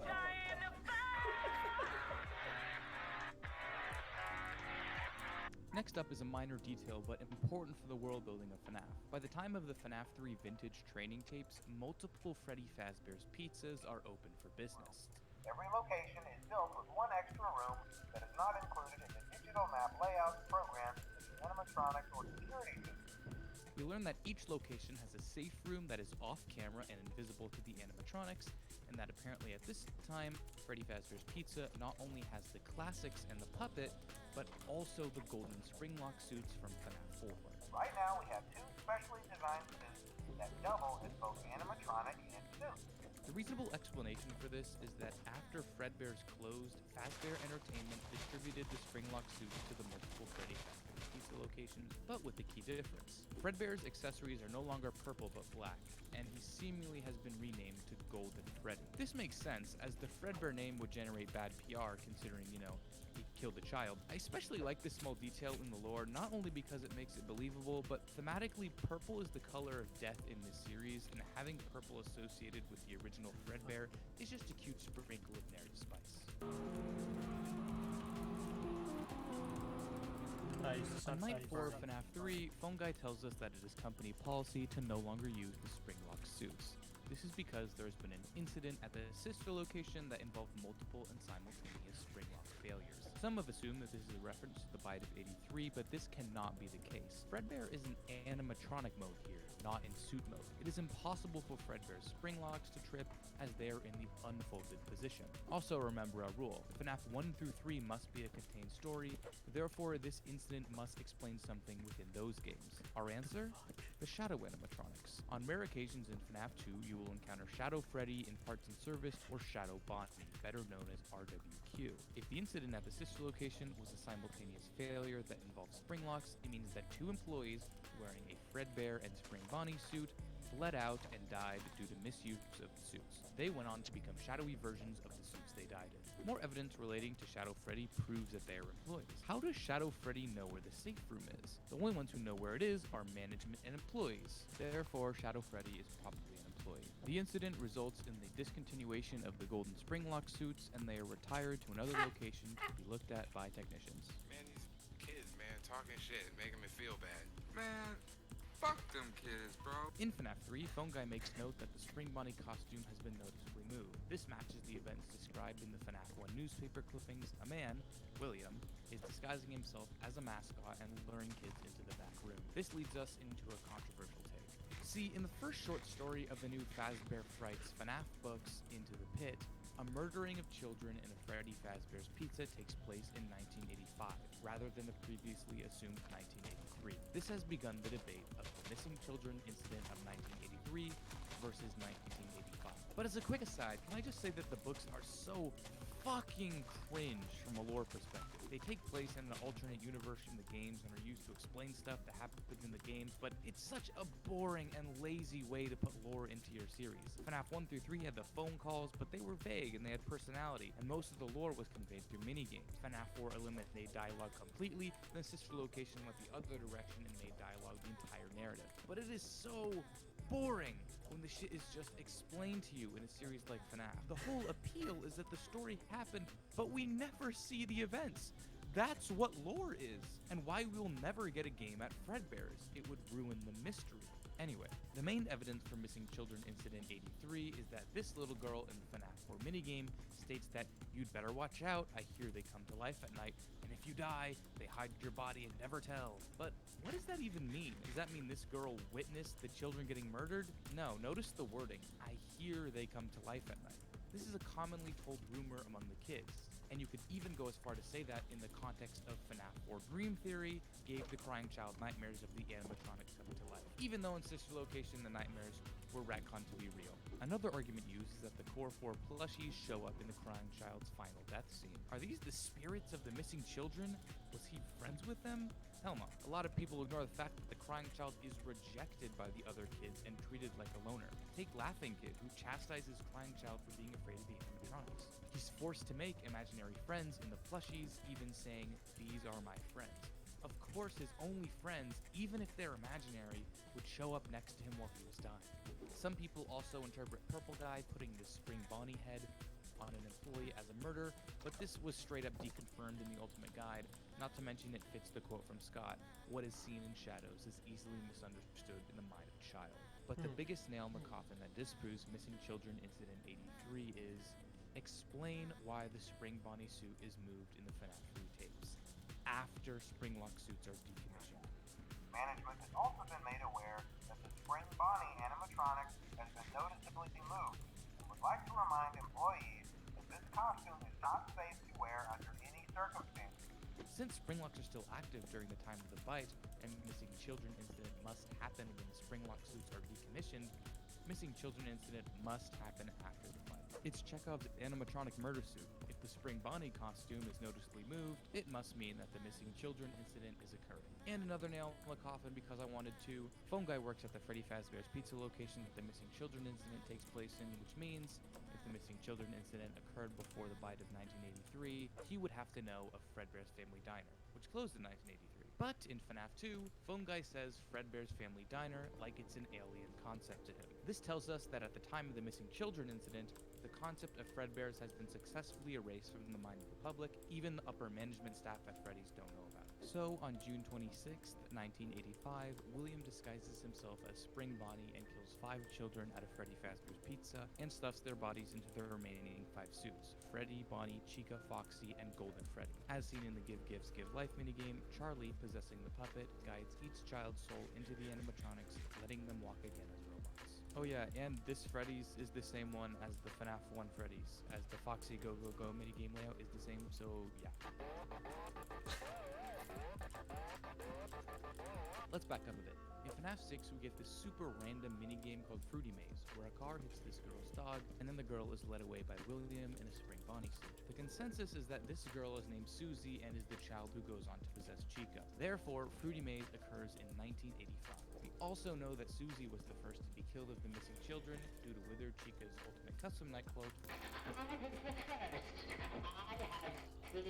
Next up is a minor detail, but important for the world building of FNAF. By the time of the FNAF 3 vintage training tapes, multiple Freddy Fazbear's pizzas are open for business. Every location is built with one extra room that is not included in the digital map layout program in the animatronics or security system. We learn that each location has a safe room that is off camera and invisible to the animatronics, and that apparently at this time, Freddy Fazbear's Pizza not only has the classics and the puppet, but also the golden springlock suits from FNAF 4. Right now we have two specially designed suits that double as both animatronic and suit. The reasonable explanation for this is that after Fredbear's closed, Fazbear Entertainment distributed the springlock suits to the multiple Freddy Fazbear's Pizza locations, but with a key difference. Fredbear's accessories are no longer purple but black, and he seemingly has been renamed to Golden Freddy. This makes sense, as the Fredbear name would generate bad PR considering, he killed a child. I especially like this small detail in the lore, not only because it makes it believable, but thematically, purple is the color of death in this series, and having purple associated with the original Fredbear is just a cute sprinkle of narrative spice. On night 4 of FNAF 3, Phone Guy tells us that it is company policy to no longer use the springlock suits. This is because there has been an incident at the sister location that involved multiple and simultaneous springlock failures. Some have assumed that this is a reference to the bite of 83, but this cannot be the case. Fredbear is in animatronic mode here, not in suit mode. It is impossible for Fredbear's springlocks to trip as they are in the unfolded position. Also remember our rule, FNAF 1 through 3 must be a contained story, therefore this incident must explain something within those games. Our answer? The Shadow animatronics. On rare occasions in FNAF 2, you will encounter Shadow Freddy in Parts and Service or Shadow Bonnie, better known as RWQ. If the incident at the sister location was a simultaneous failure that involved springlocks, it means that two employees wearing a Fredbear and Spring Bonnie suit bled out and died due to misuse of the suits. They went on to become shadowy versions of the suits they died in. More evidence relating to Shadow Freddy proves that they are employees. How does Shadow Freddy know where the safe room is? The only ones who know where it is are management and employees. Therefore, Shadow Freddy is probably an employee. The incident results in the discontinuation of the golden springlock suits, and they are retired to another location to be looked at by technicians. Man, these kids, man, talking shit, making me feel bad. Man, fuck them kids, bro. In FNAF 3, Phone Guy makes note that the Spring Bonnie costume has been noticeably moved. This matches the events described in the FNAF 1 newspaper clippings. A man, William, is disguising himself as a mascot and luring kids into the back room. This leads us into a controversial take. See, in the first short story of the new Fazbear Frights FNAF books, Into the Pit, a murdering of children in a Freddy Fazbear's Pizza takes place in 1985, rather than the previously assumed 1983. This has begun the debate of the missing children incident of 1983 versus 1985. But as a quick aside, can I just say that the books are so fucking cringe from a lore perspective. They take place in an alternate universe from the games and are used to explain stuff that happened in the games, but it's such a boring and lazy way to put lore into your series. FNAF 1 through 3 had the phone calls, but they were vague and they had personality, and most of the lore was conveyed through minigames. FNAF 4 eliminated dialogue completely, and the sister location went the other direction and made dialogue the entire narrative. But it is so boring when the shit is just explained to you in a series like FNAF. The whole appeal is that the story happened, but we never see the events. That's what lore is, and why we will never get a game at Fredbear's. It would ruin the mystery. Anyway, the main evidence for Missing Children Incident 83 is that this little girl in the FNAF 4 minigame states that you'd better watch out, I hear they come to life at night, and if you die, they hide your body and never tell. But what does that even mean? Does that mean this girl witnessed the children getting murdered? No, notice the wording, I hear they come to life at night. This is a commonly told rumor among the kids. And you could even go as far to say that in the context of FNAF 4 Dream Theory gave the crying child nightmares of the animatronics coming to life, even though in Sister Location the nightmares were retconned to be real. Another argument used is that the Core 4 plushies show up in the crying child's final death scene. Are these the spirits of the missing children? Was he friends with them? Hell no. A lot of people ignore the fact that the crying child is rejected by the other kids and treated like a loner. Take Laughing Kid, who chastises crying child for being afraid of the animatronics. He's forced to make imaginary friends in the plushies, even saying, "These are my friends." Of course, his only friends, even if they're imaginary, would show up next to him while he was dying. Some people also interpret Purple Guy putting the Spring Bonnie head on an employee as a murder, but this was straight up deconfirmed in the Ultimate Guide, not to mention it fits the quote from Scott, "What is seen in shadows is easily misunderstood in the mind of a child." But the biggest nail in the coffin that disproves Missing Children Incident 83 is, explain why the Spring Bonnie suit is moved in the FNAF 3 tapes, after Springlock suits are decommissioned. Management has also been made aware that the Spring Bonnie animatronic has been noticeably moved and would like to remind employees that this costume is not safe to wear under any circumstances. Since Springlocks are still active during the time of the bite, and Missing Children Incident must happen when Springlock suits are decommissioned, Missing Children Incident must happen after the bite. It's Chekhov's animatronic murder suit. If the Spring Bonnie costume is noticeably moved, it must mean that the Missing Children Incident is occurring. And another nail in the coffin because I wanted to. Phone Guy works at the Freddy Fazbear's Pizza location that the Missing Children Incident takes place in, which means if the Missing Children Incident occurred before the bite of 1983, he would have to know of Fredbear's Family Diner, which closed in 1983. But in FNAF 2, Phone Guy says Fredbear's Family Diner like it's an alien concept to him. This tells us that at the time of the Missing Children Incident, the concept of Fredbear's has been successfully erased from the mind of the public. Even the upper management staff at Freddy's don't know about it. So on June 26th, 1985, William disguises himself as Spring Bonnie and kills 5 children at a Freddy Fazbear's Pizza and stuffs their bodies into the remaining 5 suits: Freddy, Bonnie, Chica, Foxy, and Golden Freddy. As seen in the Give Gifts Give Life minigame, Charlie, possessing the puppet, guides each child's soul into the animatronics, letting them walk again as robots. Oh yeah, and this Freddy's is the same one as the FNAF 1 Freddy's, as the Foxy Go Go Go minigame layout is the same, so yeah. Let's back up a bit. In FNAF 6, we get this super random minigame called Fruity Maze, where a car hits this girl's dog, and then the girl is led away by William in a Spring Bonnie suit. The consensus is that this girl is named Susie and is the child who goes on to possess Chica. Therefore, Fruity Maze occurs in 1985. We also know that Susie was the first to be killed of the missing children due to Withered Chica's Ultimate Custom Night quote. The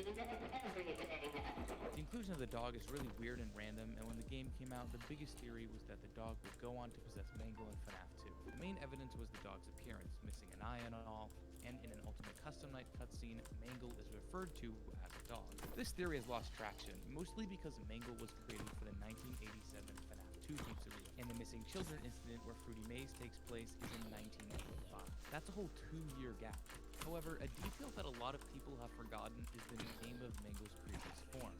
inclusion of the dog is really weird and random, and when the game came out, the biggest theory was that the dog would go on to possess Mangle in FNAF 2. The main evidence was the dog's appearance, missing an eye and all, and in an Ultimate Custom Night cutscene, Mangle is referred to as a dog. This theory has lost traction, mostly because Mangle was created for the 1987 FNAF 2 pizzeria, and the missing children incident where Fruity Maze takes place is in 1985. That's a whole 2-year gap. However, a detail that a lot of people have forgotten is the name of Mangle's previous form,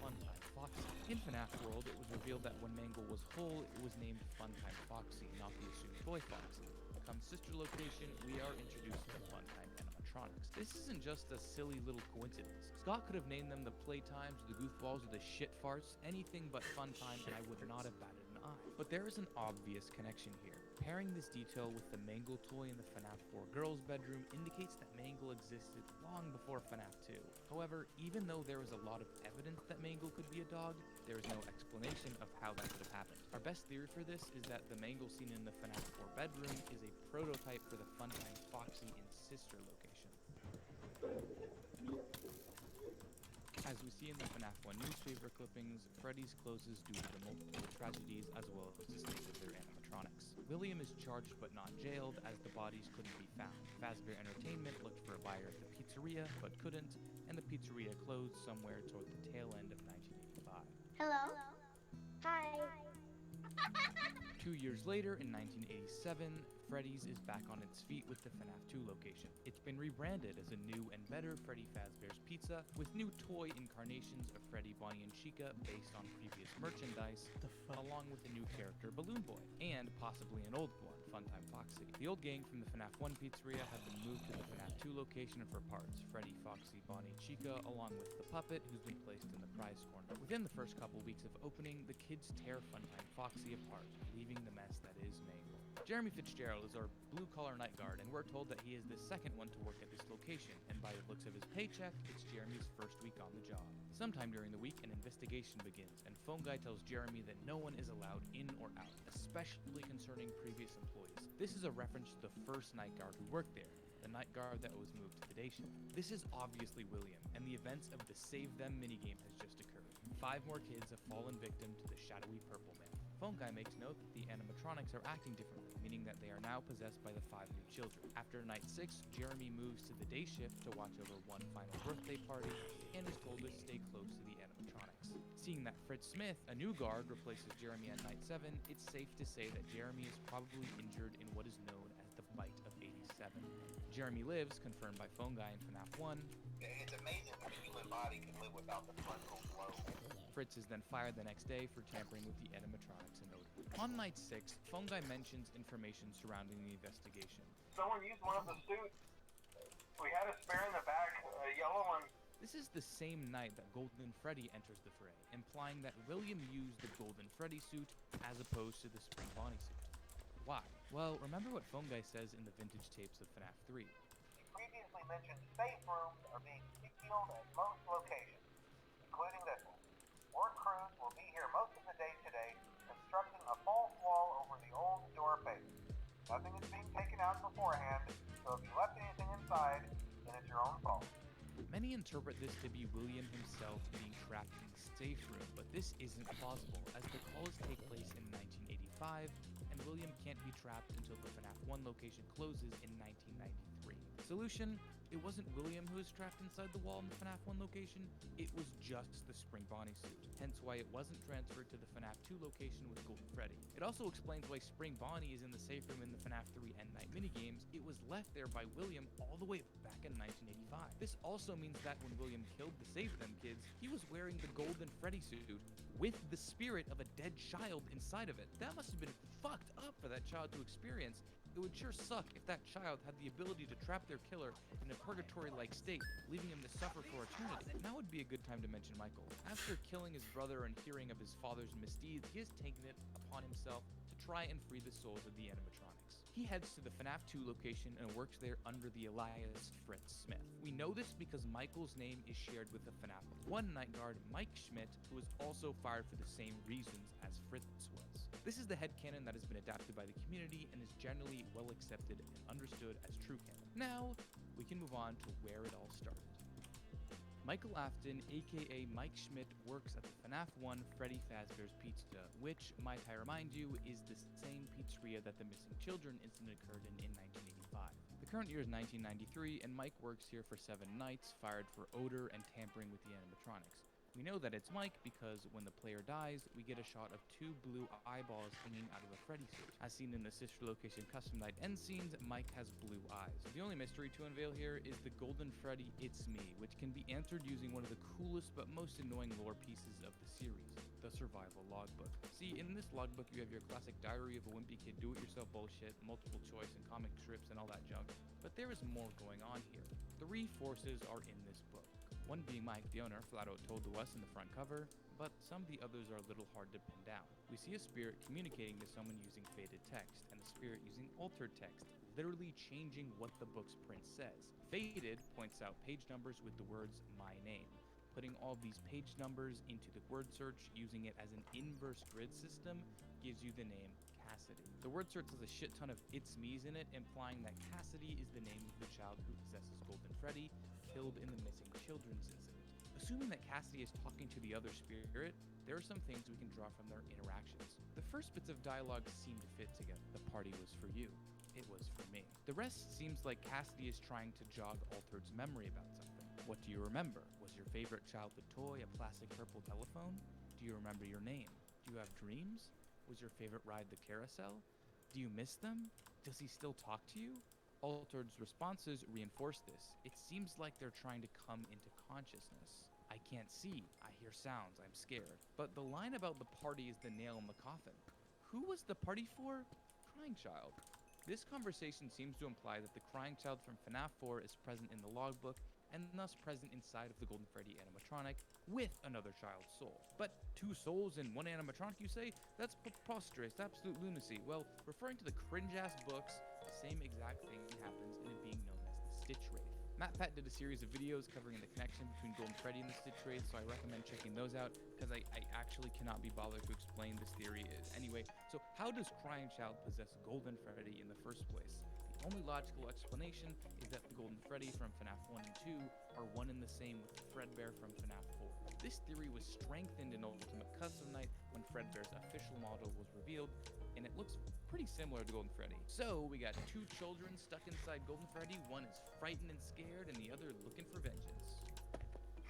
Funtime Foxy. In FNAF World, it was revealed that when Mangle was whole, it was named Funtime Foxy, not the assumed Toy Foxy. Come Sister Location, we are introduced to Funtime animatronics. This isn't just a silly little coincidence. Scott could have named them the Playtimes, the Goofballs, or the Shit Farts, anything but Funtime, and I would not have batted an eye. But there is an obvious connection here. Pairing this detail with the Mangle toy in the FNAF 4 girls' bedroom indicates that Mangle existed long before FNAF 2. However, even though there is a lot of evidence that Mangle could be a dog, there is no explanation of how that could have happened. Our best theory for this is that the Mangle seen in the FNAF 4 bedroom is a prototype for the Funtime Foxy in Sister Location. As we see in the FNAF 1 newspaper clippings, Freddy's closes due to the multiple tragedies as well as the state of their animatronics. William is charged but not jailed as the bodies couldn't be found. Fazbear Entertainment looked for a buyer at the pizzeria but couldn't, and the pizzeria closed somewhere toward the tail end of 1985. Hello? Hi. 2 years later, in 1987, Freddy's is back on its feet with the FNAF 2 location. It's been rebranded as a new and better Freddy Fazbear's Pizza, with new toy incarnations of Freddy, Bonnie, and Chica based on previous merchandise, along with a new character, Balloon Boy, and possibly an old one, Funtime Foxy. The old gang from the FNAF 1 pizzeria have been moved to the FNAF 2 location for parts: Freddy, Foxy, Bonnie, Chica, along with the puppet who's been placed in the prize corner. Within the first couple weeks of opening, the kids tear Funtime Foxy apart, leaving the mess that is Mangle. Jeremy Fitzgerald is our blue-collar night guard, and we're told that he is the second one to work at this location, and by the looks of his paycheck, it's Jeremy's first week on the job. Sometime during the week, an investigation begins, and Phone Guy tells Jeremy that no one is allowed in or out, especially concerning previous employees. This is a reference to the first night guard who worked there, the night guard that was moved to the day shift. This is obviously William, and the events of the Save Them minigame has just occurred. 5 more kids have fallen victim to the shadowy purple man. Phone Guy makes note that the animatronics are acting differently, meaning that they are now possessed by the 5 new children. After night 6, Jeremy moves to the day shift to watch over one final birthday party, and is told to stay close to the animatronics. Seeing that Fritz Smith, a new guard, replaces Jeremy on night 7, it's safe to say that Jeremy is probably injured in what is known as the Bite of 87. Jeremy lives, confirmed by Phone Guy in FNAF 1. It's amazing that the human body can live without the frontal lobe. Fritz is then fired the next day for tampering with the animatronics and odor. On night 6, Phone Guy mentions information surrounding the investigation. Someone used one of the suits. We had a spare in the back, a yellow one. This is the same night that Golden Freddy enters the fray, implying that William used the Golden Freddy suit as opposed to the Spring Bonnie suit. Why? Well, remember what Phone Guy says in the vintage tapes of FNAF 3. He previously mentioned safe rooms are being sealed at most locations, including this one. Work crews will be here most of the day today, constructing a false wall over the old door face. Nothing is being taken out beforehand, so if you left anything inside, then it's your own fault. Many interpret this to be William himself being trapped in the safe room, but this isn't plausible, as the calls take place in 1985, and William can't be trapped until the FNAF 1 location closes in 1993. Solution: it wasn't William who was trapped inside the wall in the FNAF 1 location, it was just the Spring Bonnie suit, hence why it wasn't transferred to the FNAF 2 location with Golden Freddy. It also explains why Spring Bonnie is in the safe room in the FNAF 3 End Night minigames. It was left there by William all the way back in 1985. This also means that when William killed the Save Them kids, he was wearing the Golden Freddy suit with the spirit of a dead child inside of it. That must have been fucked up for that child to experience. It would sure suck if that child had the ability to trap their killer in a purgatory-like state, leaving him to suffer for eternity. Now would be a good time to mention Michael. After killing his brother and hearing of his father's misdeeds, he has taken it upon himself to try and free the souls of the animatronics. He heads to the FNAF 2 location and works there under the alias Fritz Smith. We know this because Michael's name is shared with the FNAF 1 night guard, Mike Schmidt, who was also fired for the same reasons as Fritz was. This is the headcanon that has been adapted by the community and is generally well accepted and understood as true canon. Now, we can move on to where it all started. Michael Afton, aka Mike Schmidt, works at the FNAF 1 Freddy Fazbear's Pizza, which, might I remind you, is the same pizzeria that the missing children incident occurred in 1985. The current year is 1993, and Mike works here for 7 nights, fired for odor and tampering with the animatronics. We know that it's Mike because when the player dies, we get a shot of 2 blue eyeballs hanging out of a Freddy suit. As seen in the sister location custom night end scenes, Mike has blue eyes. The only mystery to unveil here is the Golden Freddy It's Me, which can be answered using one of the coolest but most annoying lore pieces of the series, the survival logbook. See, in this logbook you have your classic diary of a wimpy kid do-it-yourself bullshit, multiple choice and comic strips and all that junk, but there is more going on here. 3 forces are in this book. One being Mike, the owner, flat out told to us in the front cover, but some of the others are a little hard to pin down. We see a spirit communicating to someone using faded text, and a spirit using altered text, literally changing what the book's print says. Faded points out page numbers with the words, my name. Putting all of these page numbers into the word search, using it as an inverse grid system, gives you the name Cassidy. The word search has a shit ton of it's me's in it, implying that Cassidy is the name of the child who possesses Golden Freddy, killed in the missing children's incident. Assuming that Cassidy is talking to the other spirit, there are some things we can draw from their interactions. The first bits of dialogue seem to fit together. The party was for you. It was for me. The rest seems like Cassidy is trying to jog Altered's memory about something. What do you remember? Was your favorite childhood toy a plastic purple telephone? Do you remember your name? Do you have dreams? Was your favorite ride the carousel? Do you miss them? Does he still talk to you? Altered's responses reinforce this. It seems like they're trying to come into consciousness. I can't see. I hear sounds. I'm scared. But the line about the party is the nail in the coffin. Who was the party for? Crying Child. This conversation seems to imply that the Crying Child from FNAF 4 is present in the logbook and thus present inside of the Golden Freddy animatronic with another child's soul. But 2 souls in 1 animatronic, you say? That's preposterous, absolute lunacy. Well, referring to the cringe-ass books, the same exact thing happens in it being known as the Stitch Wraith. MatPat did a series of videos covering the connection between Golden Freddy and the Stitch Wraith, so I recommend checking those out, because I actually cannot be bothered to explain this theory. Anyway, so how does Crying Child possess Golden Freddy in the first place? The only logical explanation is that the Golden Freddy from FNAF 1 and 2 are one and the same with Fredbear from FNAF 4. This theory was strengthened in Ultimate Custom Night when Fredbear's official model was revealed, and it looks pretty similar to Golden Freddy. So we got 2 children stuck inside Golden Freddy. One is frightened and scared, and the other looking for vengeance.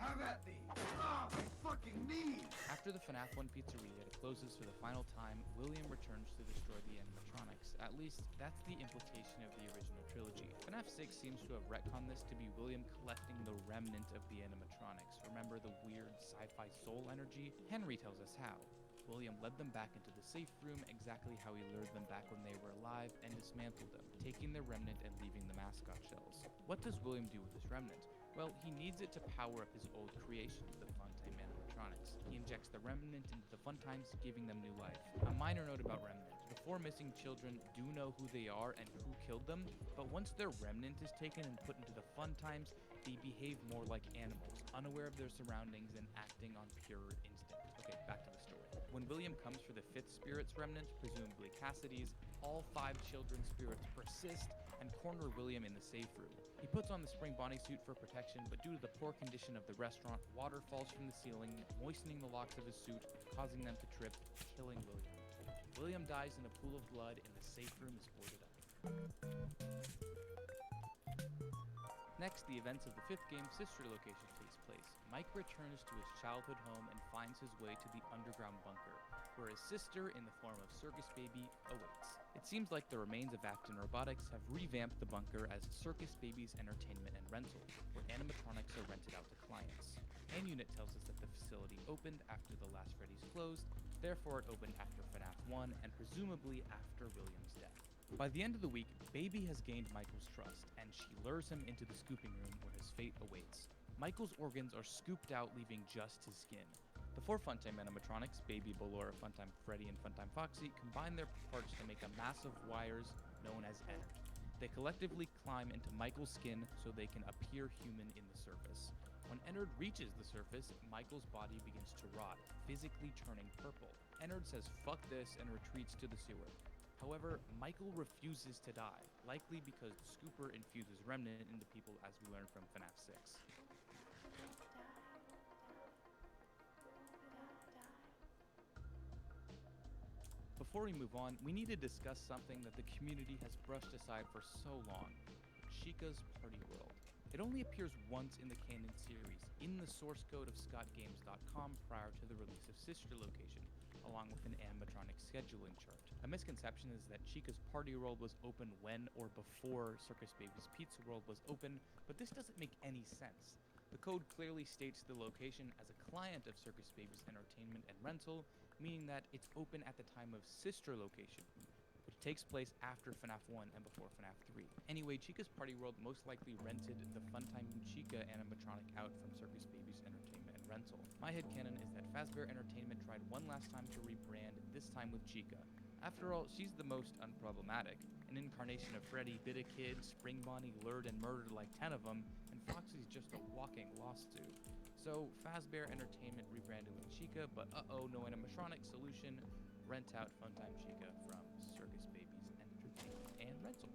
Have at thee! Ah, my fucking knees! After the FNAF 1 pizzeria closes for the final time, William returns to destroy the animatronics. At least, that's the implication of the original trilogy. FNAF 6 seems to have retconned this to be William collecting the remnant of the animatronics. Remember the weird sci-fi soul energy? Henry tells us how. William led them back into the safe room exactly how he lured them back when they were alive and dismantled them, taking their remnant and leaving the mascot shells. What does William do with this remnant? Well, he needs it to power up his old creation, the Funtime animatronics. He injects the remnant into the Funtimes, giving them new life. A minor note about remnant. The 4 missing children do know who they are and who killed them, but once their remnant is taken and put into the Funtimes, they behave more like animals, unaware of their surroundings and acting on pure instinct. Okay, back to the story. When William comes for the 5th spirit's remnant, presumably Cassidy's, all 5 children's spirits persist and corner William in the safe room. He puts on the spring Bonnie suit for protection, but due to the poor condition of the restaurant, water falls from the ceiling, moistening the locks of his suit, causing them to trip, killing William. William dies in a pool of blood, and the safe room is boarded up. Next, the events of the 5th game's sister location takes place. Mike returns to his childhood home and finds his way to the underground bunker, where his sister, in the form of Circus Baby, awaits. It seems like the remains of Acton Robotics have revamped the bunker as Circus Baby's Entertainment and Rental, where animatronics are rented out to clients. Unit tells us that the facility opened after the last Freddy's closed, therefore it opened after FNAF 1 and presumably after William's death. By the end of the week, Baby has gained Michael's trust, and she lures him into the scooping room where his fate awaits. Michael's organs are scooped out, leaving just his skin. The 4 Funtime animatronics, Baby, Ballora, Funtime Freddy, and Funtime Foxy, combine their parts to make a mass of wires known as Ennard. They collectively climb into Michael's skin so they can appear human in the surface. When Ennard reaches the surface, Michael's body begins to rot, physically turning purple. Ennard says fuck this and retreats to the sewer. However, Michael refuses to die, likely because the scooper infuses remnant into people as we learned from FNAF 6. Before we move on, we need to discuss something that the community has brushed aside for so long, Chica's Party World. It only appears once in the canon series, in the source code of ScottGames.com prior to the release of Sister Location, along with an animatronic scheduling chart. A misconception is that Chica's Party World was open when or before Circus Baby's Pizza World was open, but this doesn't make any sense. The code clearly states the location as a client of Circus Baby's Entertainment and Rental, meaning that it's open at the time of Sister Location, which takes place after FNAF 1 and before FNAF 3. Anyway, Chica's Party World most likely rented the Funtime Chica animatronic out from Circus Baby's Entertainment and Rental. My headcanon is that Fazbear Entertainment tried one last time to rebrand, this time with Chica. After all, she's the most unproblematic. An incarnation of Freddy bit a kid, Spring Bonnie lured and murdered like 10 of them, and Foxy's just a walking lawsuit. So, Fazbear Entertainment rebranded with Chica, but no animatronic solution, rent out Funtime Chica from Circus Baby's Entertainment and Rental.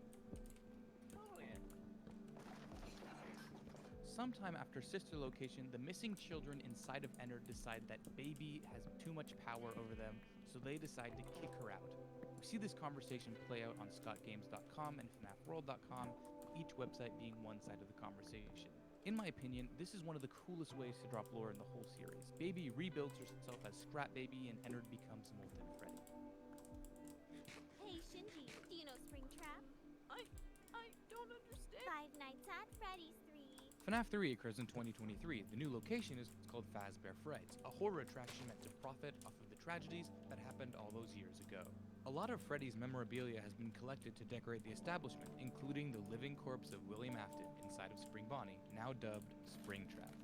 sometime after Sister Location, the missing children inside of Ennard decide that Baby has too much power over them, so they decide to kick her out. We see this conversation play out on scottgames.com and fnafworld.com, each website being one side of the conversation. In my opinion, this is one of the coolest ways to drop lore in the whole series. Baby rebuilds herself as Scrap Baby, and Ennard becomes Molten Freddy. Hey, Shinji, do you know Springtrap? I don't understand. Five Nights at Freddy's 3. FNAF 3 occurs in 2023. The new location is called Fazbear Frights, a horror attraction meant to profit off of the tragedies that happened all those years ago. A lot of Freddy's memorabilia has been collected to decorate the establishment, including the living corpse of William Afton inside of Spring Bonnie, now dubbed Springtrap.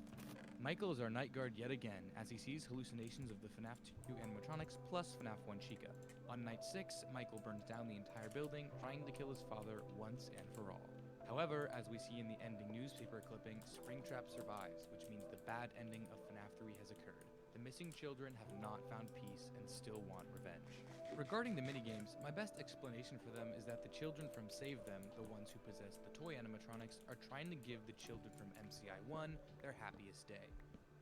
Michael is our night guard yet again, as he sees hallucinations of the FNAF 2 animatronics plus FNAF 1 Chica. On night 6, Michael burns down the entire building, trying to kill his father once and for all. However, as we see in the ending newspaper clipping, Springtrap survives, which means the bad ending of FNAF 3 has occurred. The missing children have not found peace and still want revenge. Regarding the minigames, my best explanation for them is that the children from Save Them, the ones who possess the toy animatronics, are trying to give the children from MCI 1 their happiest day.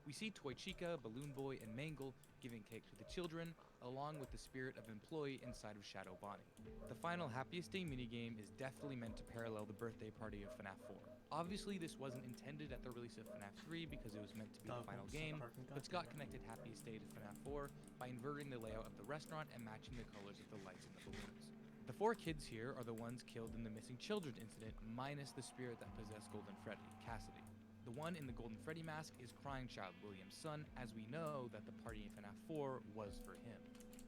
We see Toy Chica, Balloon Boy, and Mangle giving cake to the children, along with the spirit of employee inside of Shadow Bonnie. The final Happiest Day minigame is definitely meant to parallel the birthday party of FNAF 4. Obviously, this wasn't intended at the release of FNAF 3 because it was meant to be the final game, but Scott connected Happiest Day to FNAF 4 by inverting the layout of the restaurant and matching the colors of the lights and the balloons. The 4 kids here are the ones killed in the missing children incident, minus the spirit that possessed Golden Freddy, Cassidy. The one in the Golden Freddy mask is Crying Child, William's son, as we know that the party in FNAF 4 was for him.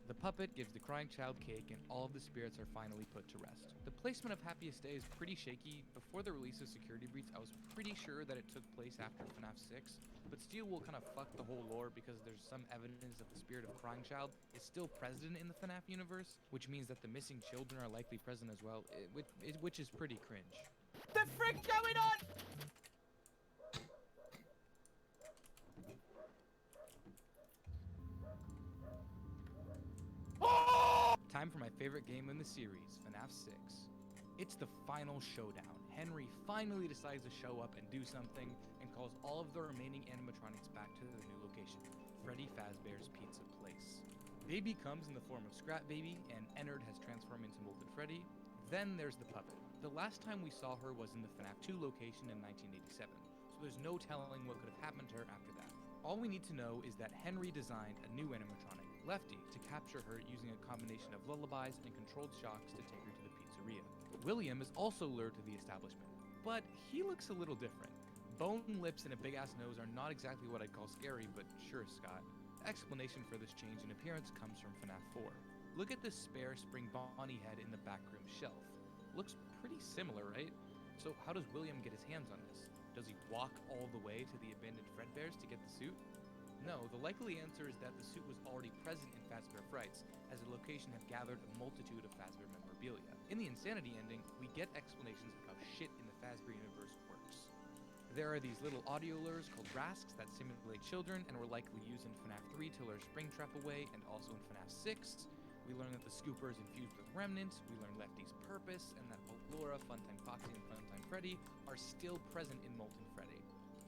The puppet gives the Crying Child cake, and all of the spirits are finally put to rest. The placement of Happiest Day is pretty shaky. Before the release of Security Breach, I was pretty sure that it took place after FNAF 6, but Steel will kind of fuck the whole lore because there's some evidence that the spirit of Crying Child is still present in the FNAF universe, which means that the missing children are likely present as well, which is pretty cringe. The frick's going on? Time for my favorite game in the series, FNAF 6. It's the final showdown. Henry finally decides to show up and do something, and calls all of the remaining animatronics back to their new location, Freddy Fazbear's Pizza Place. Baby comes in the form of Scrap Baby, and Ennard has transformed into Molten Freddy. Then there's the puppet. The last time we saw her was in the FNAF 2 location in 1987, so there's no telling what could have happened to her after that. All we need to know is that Henry designed a new animatronic, Lefty, to capture her using a combination of lullabies and controlled shocks to take her to the pizzeria. William is also lured to the establishment, but he looks a little different. Bone lips and a big-ass nose are not exactly what I'd call scary, but sure, Scott. The explanation for this change in appearance comes from FNAF 4. Look at this spare Spring Bonnie head in the backroom shelf. Looks pretty similar, right? So how does William get his hands on this? Does he walk all the way to the abandoned Fredbears to get the suit? No, the likely answer is that the suit was already present in Fazbear Frights, as the location had gathered a multitude of Fazbear memorabilia. In the Insanity ending, we get explanations of how shit in the Fazbear universe works. There are these little audio lures called rasks that simulate children and were likely used in FNAF 3 to lure Springtrap away, and also in FNAF 6. We learn that the Scooper is infused with Remnant, we learn Lefty's purpose, and that both Laura, Funtime Foxy, and Funtime Freddy are still present in Molten Freddy.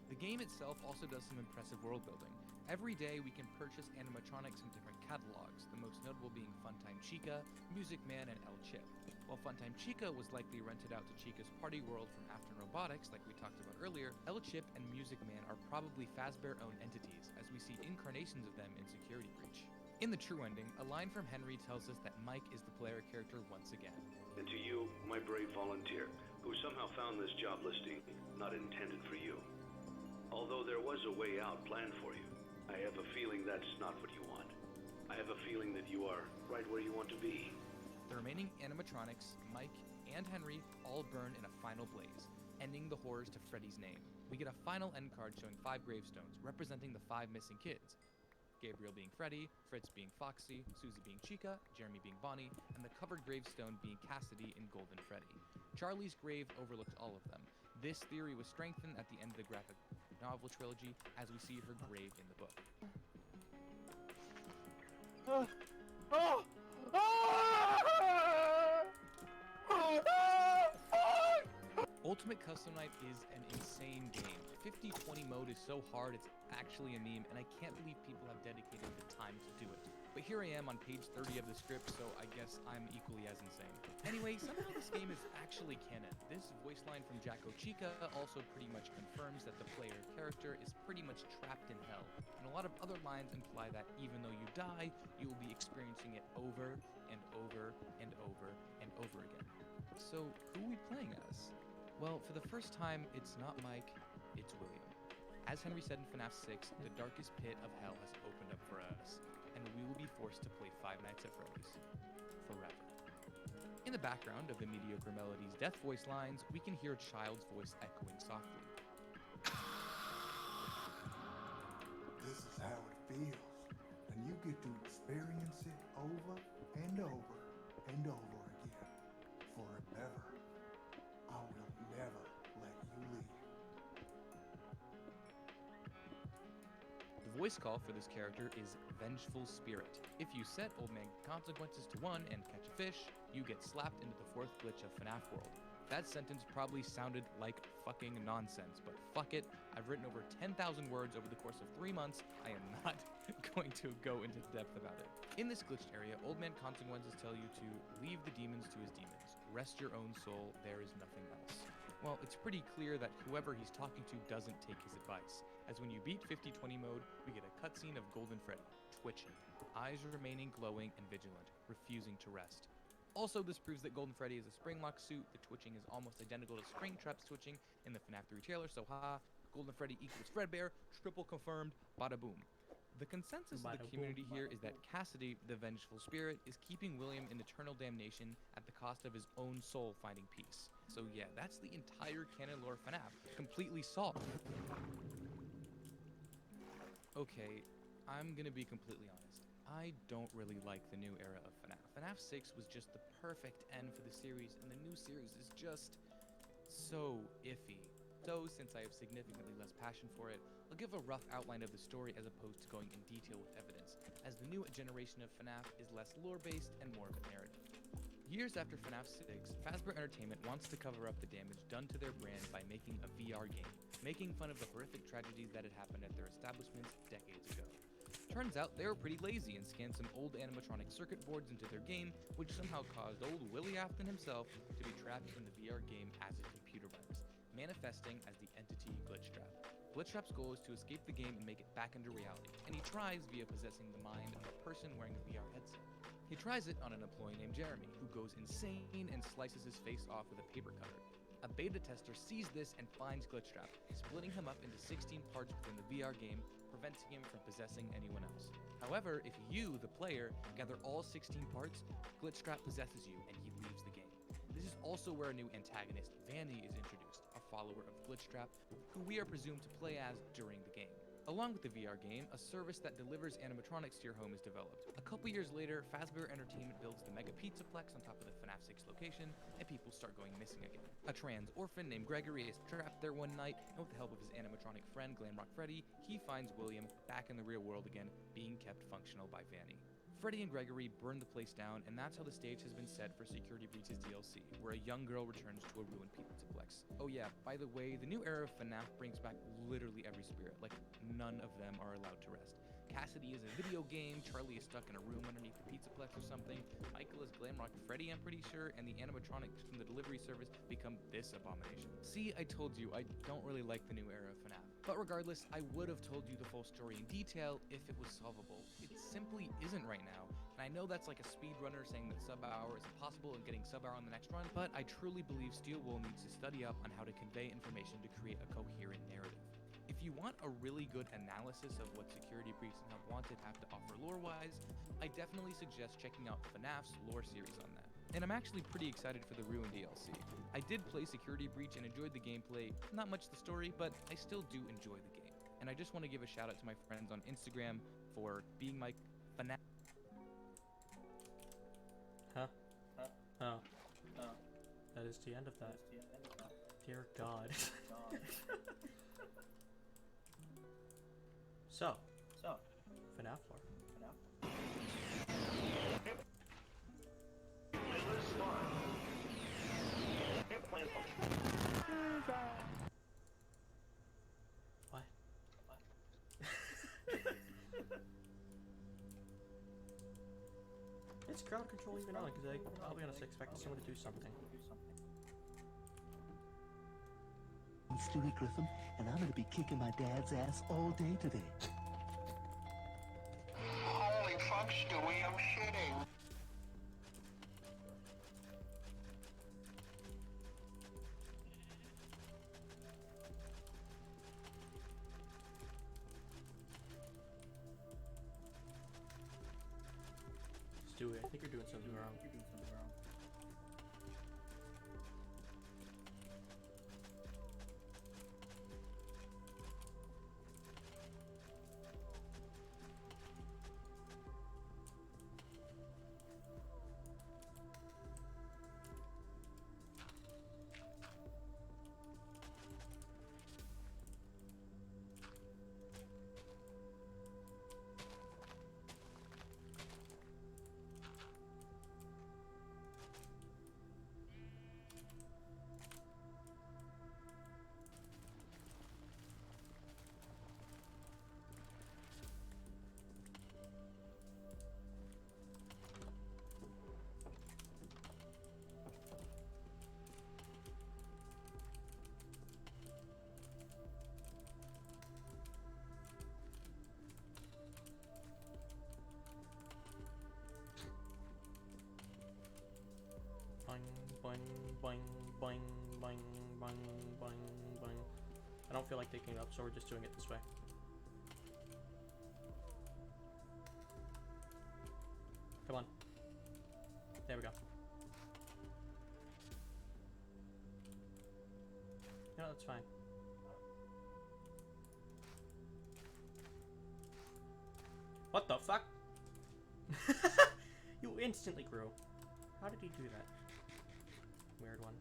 The game itself also does some impressive world building. Every day we can purchase animatronics in different catalogs, the most notable being Funtime Chica, Music Man, and El Chip. While Funtime Chica was likely rented out to Chica's party world from Afton Robotics, like we talked about earlier, El Chip and Music Man are probably Fazbear-owned entities, as we see incarnations of them in Security Breach. In the true ending, a line from Henry tells us that Mike is the player character once again. And to you, my brave volunteer, who somehow found this job listing not intended for you. Although there was a way out planned for you, I have a feeling that's not what you want. I have a feeling that you are right where you want to be. The remaining animatronics, Mike and Henry, all burn in a final blaze, ending the horrors to Freddy's name. We get a final end card showing 5 gravestones, representing the 5 missing kids. Gabriel being Freddy, Fritz being Foxy, Susie being Chica, Jeremy being Bonnie, and the covered gravestone being Cassidy in Golden Freddy. Charlie's grave overlooks all of them. This theory was strengthened at the end of the graphic novel trilogy, as we see her grave in the book. Ultimate Custom Night is an insane game. 50/20 mode is so hard it's actually a meme, and I can't believe people have dedicated the time to do it. But here I am on page 30 of the script, so I guess I'm equally as insane. Anyway, somehow this game is actually canon. This voice line from Jacko Chica also pretty much confirms that the player character is pretty much trapped in hell, and a lot of other lines imply that even though you die, you will be experiencing it over and over and over and over again. So who are we playing as? Well, for the first time, it's not Mike, it's William. As Henry said in FNAF 6, the darkest pit of hell has opened up for us, and we will be forced to play Five Nights at Freddy's forever. In the background of the mediocre Melody's death voice lines, we can hear a child's voice echoing softly. This is how it feels, and you get to experience it over and over and over again, forever. I will never let you leave. The voice call for this character is Vengeful Spirit. If you set Old Man Consequences to 1 and catch a fish, you get slapped into the 4th glitch of FNAF World. That sentence probably sounded like fucking nonsense, but fuck it, I've written over 10,000 words over the course of 3 months. I am not going to go into depth about it. In this glitched area, Old Man Consequences tell you to leave the demons to his demons. Rest your own soul, there is nothing else. Well, it's pretty clear that whoever he's talking to doesn't take his advice, as when you beat 50/20 mode, we get a cutscene of Golden Freddy, twitching, eyes remaining glowing and vigilant, refusing to rest. Also, this proves that Golden Freddy is a Springlock suit. The twitching is almost identical to Springtrap's twitching in the FNAF 3 trailer, so haha, Golden Freddy equals Fredbear, triple confirmed, bada boom. The consensus of the community here is that Cassidy, the Vengeful Spirit, is keeping William in eternal damnation at the cost of his own soul finding peace. So yeah, that's the entire canon lore FNAF, completely solved. Okay, I'm gonna be completely honest. I don't really like the new era of FNAF. FNAF 6 was just the perfect end for the series, and the new series is just so iffy. So, since I have significantly less passion for it, I'll give a rough outline of the story as opposed to going in detail with evidence, as the new generation of FNAF is less lore-based and more of a narrative. Years after FNAF 6, Fazbear Entertainment wants to cover up the damage done to their brand by making a VR game, making fun of the horrific tragedies that had happened at their establishments decades ago. Turns out they were pretty lazy and scanned some old animatronic circuit boards into their game, which somehow caused old Willie Afton himself to be trapped in the VR game as a computer virus, manifesting as the entity Glitchtrap. Glitchtrap's goal is to escape the game and make it back into reality, and he tries via possessing the mind of a person wearing a VR headset. He tries it on an employee named Jeremy, who goes insane and slices his face off with a paper cutter. A beta tester sees this and finds Glitchtrap, splitting him up into 16 parts within the VR game, preventing him from possessing anyone else. However, if you, the player, gather all 16 parts, Glitchtrap possesses you and he leaves the game. This is also where a new antagonist, Vanny, is introduced, a follower of Glitchtrap, who we are presumed to play as during the game. Along with the VR game, a service that delivers animatronics to your home is developed. A couple years later, Fazbear Entertainment builds the Mega Pizzaplex on top of the FNAF 6 location, and people start going missing again. A trans orphan named Gregory is trapped there one night, and with the help of his animatronic friend Glamrock Freddy, he finds William back in the real world again, being kept functional by Vanny. Freddy and Gregory burn the place down, and that's how the stage has been set for Security Breach's DLC, where a young girl returns to a ruined pizzaplex. Oh yeah, by the way, the new era of FNAF brings back literally every spirit, like none of them are allowed to rest. Cassidy is a video game, Charlie is stuck in a room underneath the pizzaplex or something, Michael is Glamrock Freddy, I'm pretty sure, and the animatronics from the delivery service become this abomination. See, I told you, I don't really like the new era of FNAF. But regardless, I would have told you the full story in detail if it was solvable. It simply isn't right now, and I know that's like a speedrunner saying that sub-hour is impossible and getting sub-hour on the next run, but I truly believe Steel Wool needs to study up on how to convey information to create a coherent narrative. If you want a really good analysis of what Security Breach and Help Wanted have to offer lore-wise, I definitely suggest checking out FNAF's lore series on that. And I'm actually pretty excited for the Ruin DLC. I did play Security Breach and enjoyed the gameplay, not much the story, but I still do enjoy the game. And I just want to give a shout out to my friends on Instagram for being my FNAF. Huh? Oh. That is the end of that. Dear God. So, FNAF lore. plan something. What? Is crowd control even on? Because I'll be honest, I expected someone to do something. I'm Stewie Griffin, and I'm gonna be kicking my dad's ass all day today. Holy fuck, Stewie, I'm shitting. Stewie, I think you're doing something wrong. Boing, boing, boing, boing, boing, boing, boing. I don't feel like taking it up, so we're just doing it this way. Come on. There we go. No, that's fine. What the fuck? You instantly grew. How did he do that? Weird one.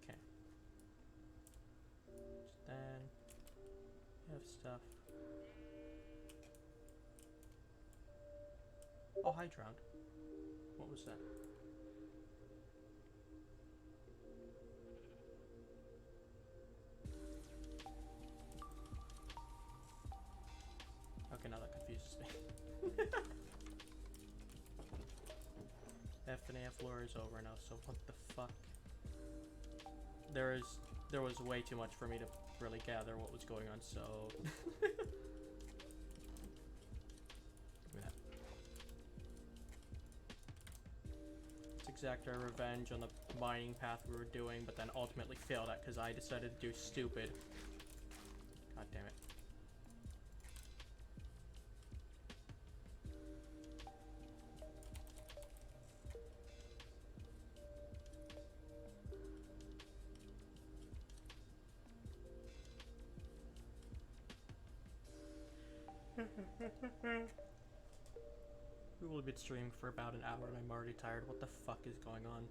Okay. Just then you have stuff. Oh, hi, drowned. What was that? Okay, now that confuses me. FNAF lore is over now, so what the fuck? There was way too much for me to really gather what was going on, so give me that. Let's exact our revenge on the mining path we were doing, but then ultimately failed at because I decided to do stupid. God damn it. We will be streaming for about an hour and I'm already tired. What the fuck is going on?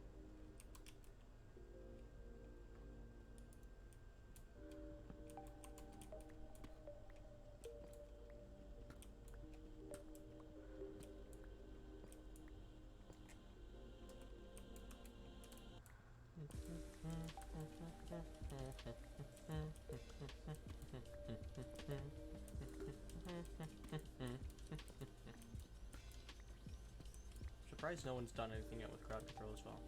Surprised no one's done anything yet with crowd control as well.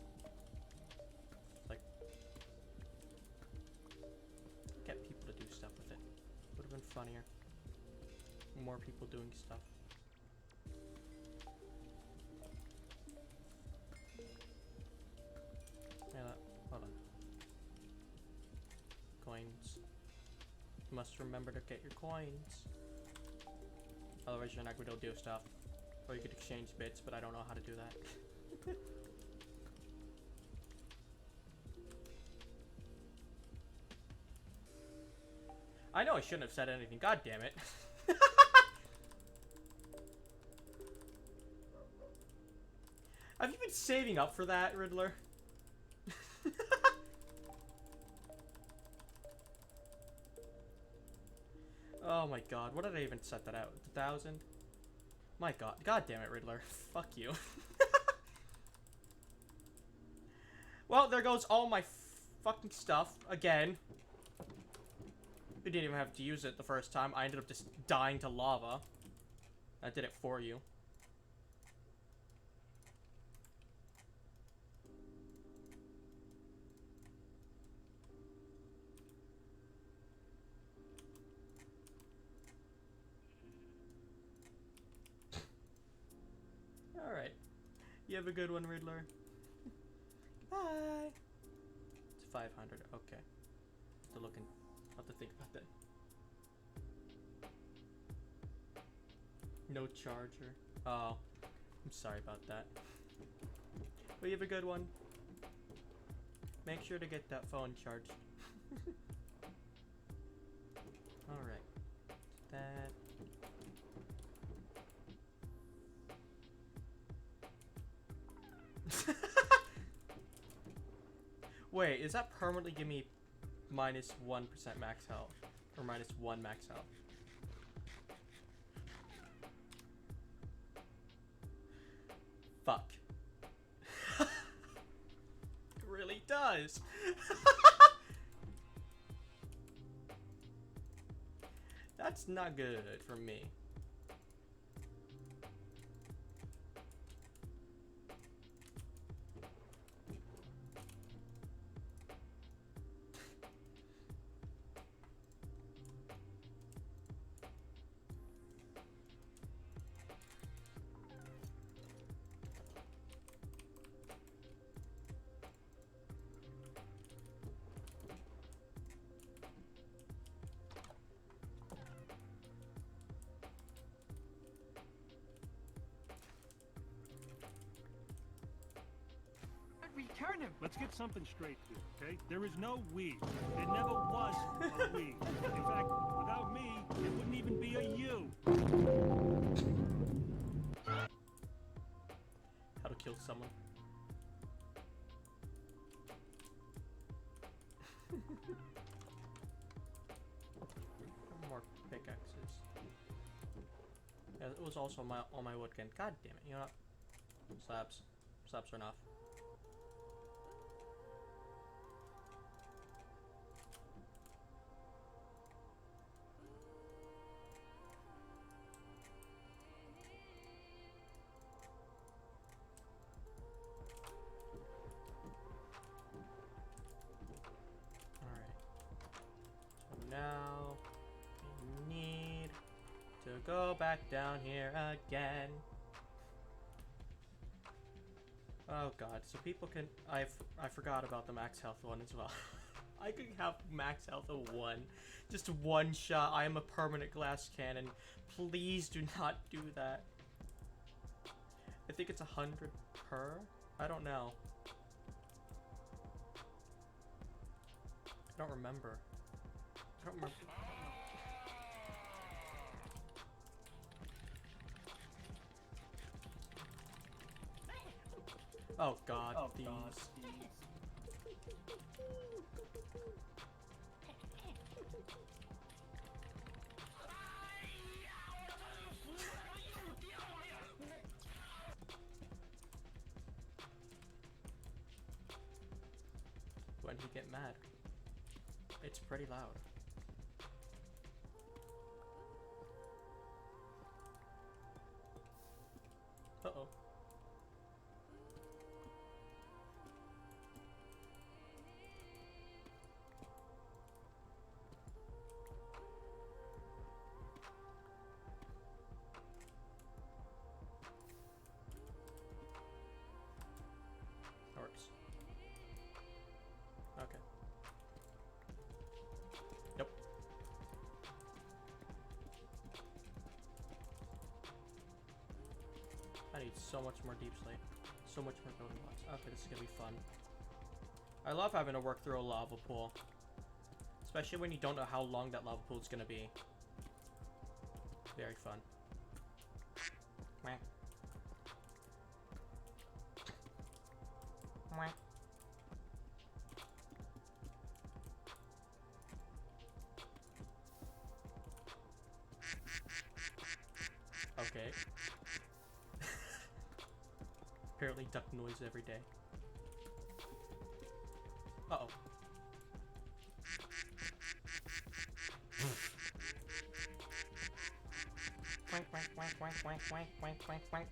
Like, get people to do stuff with it. Would have been funnier. More people doing stuff. Yeah, hold on. Coins. You must remember to get your coins. Otherwise you're not going to do stuff. Or you could exchange bits, but I don't know how to do that. I know I shouldn't have said anything. God damn it. Have you been saving up for that, Riddler? god, what did I even set that out? 1,000? My god. God damn it, Riddler. Fuck you. Well, there goes all my fucking stuff again. We didn't even have to use it the first time. I ended up just dying to lava. I did it for you. Alright. You have a good one, Riddler. Bye. It's 500. Okay. Have to think about that. No charger. Oh. I'm sorry about that. But you have a good one. Make sure to get that phone charged. Alright. That. Wait, is that permanently give me minus 1% max health? Or minus 1 max health? Fuck. It really does. That's not good for me. Return him. Let's get something straight here, okay? There is no we. There never was a we. In fact, without me, it wouldn't even be a you. How to kill someone. More pickaxes. Yeah, it was also on my wood gun. God damn it! You know what? Slabs. Slabs are enough. Now we need to go back down here again. Oh god, so people can I forgot about the max health one as well. I could have max health of 1. Just one shot. I am a permanent glass cannon. Please do not do that. I think it's 100 per? I don't know. I don't remember. I don't remember. Oh god, Oh, these. God, When he get mad. It's pretty loud. Uh-oh. Works. Okay. Yep. I need so much more deep slate. So much more building blocks. Okay, this is gonna be fun. I love having to work through a lava pool. Especially when you don't know how long that lava pool is gonna be. Very fun. Mwah. Mwah. Apparently duck noise every day. Uh-oh. Wank, wank, wank, wank, wank, wank, wank, wank, wank.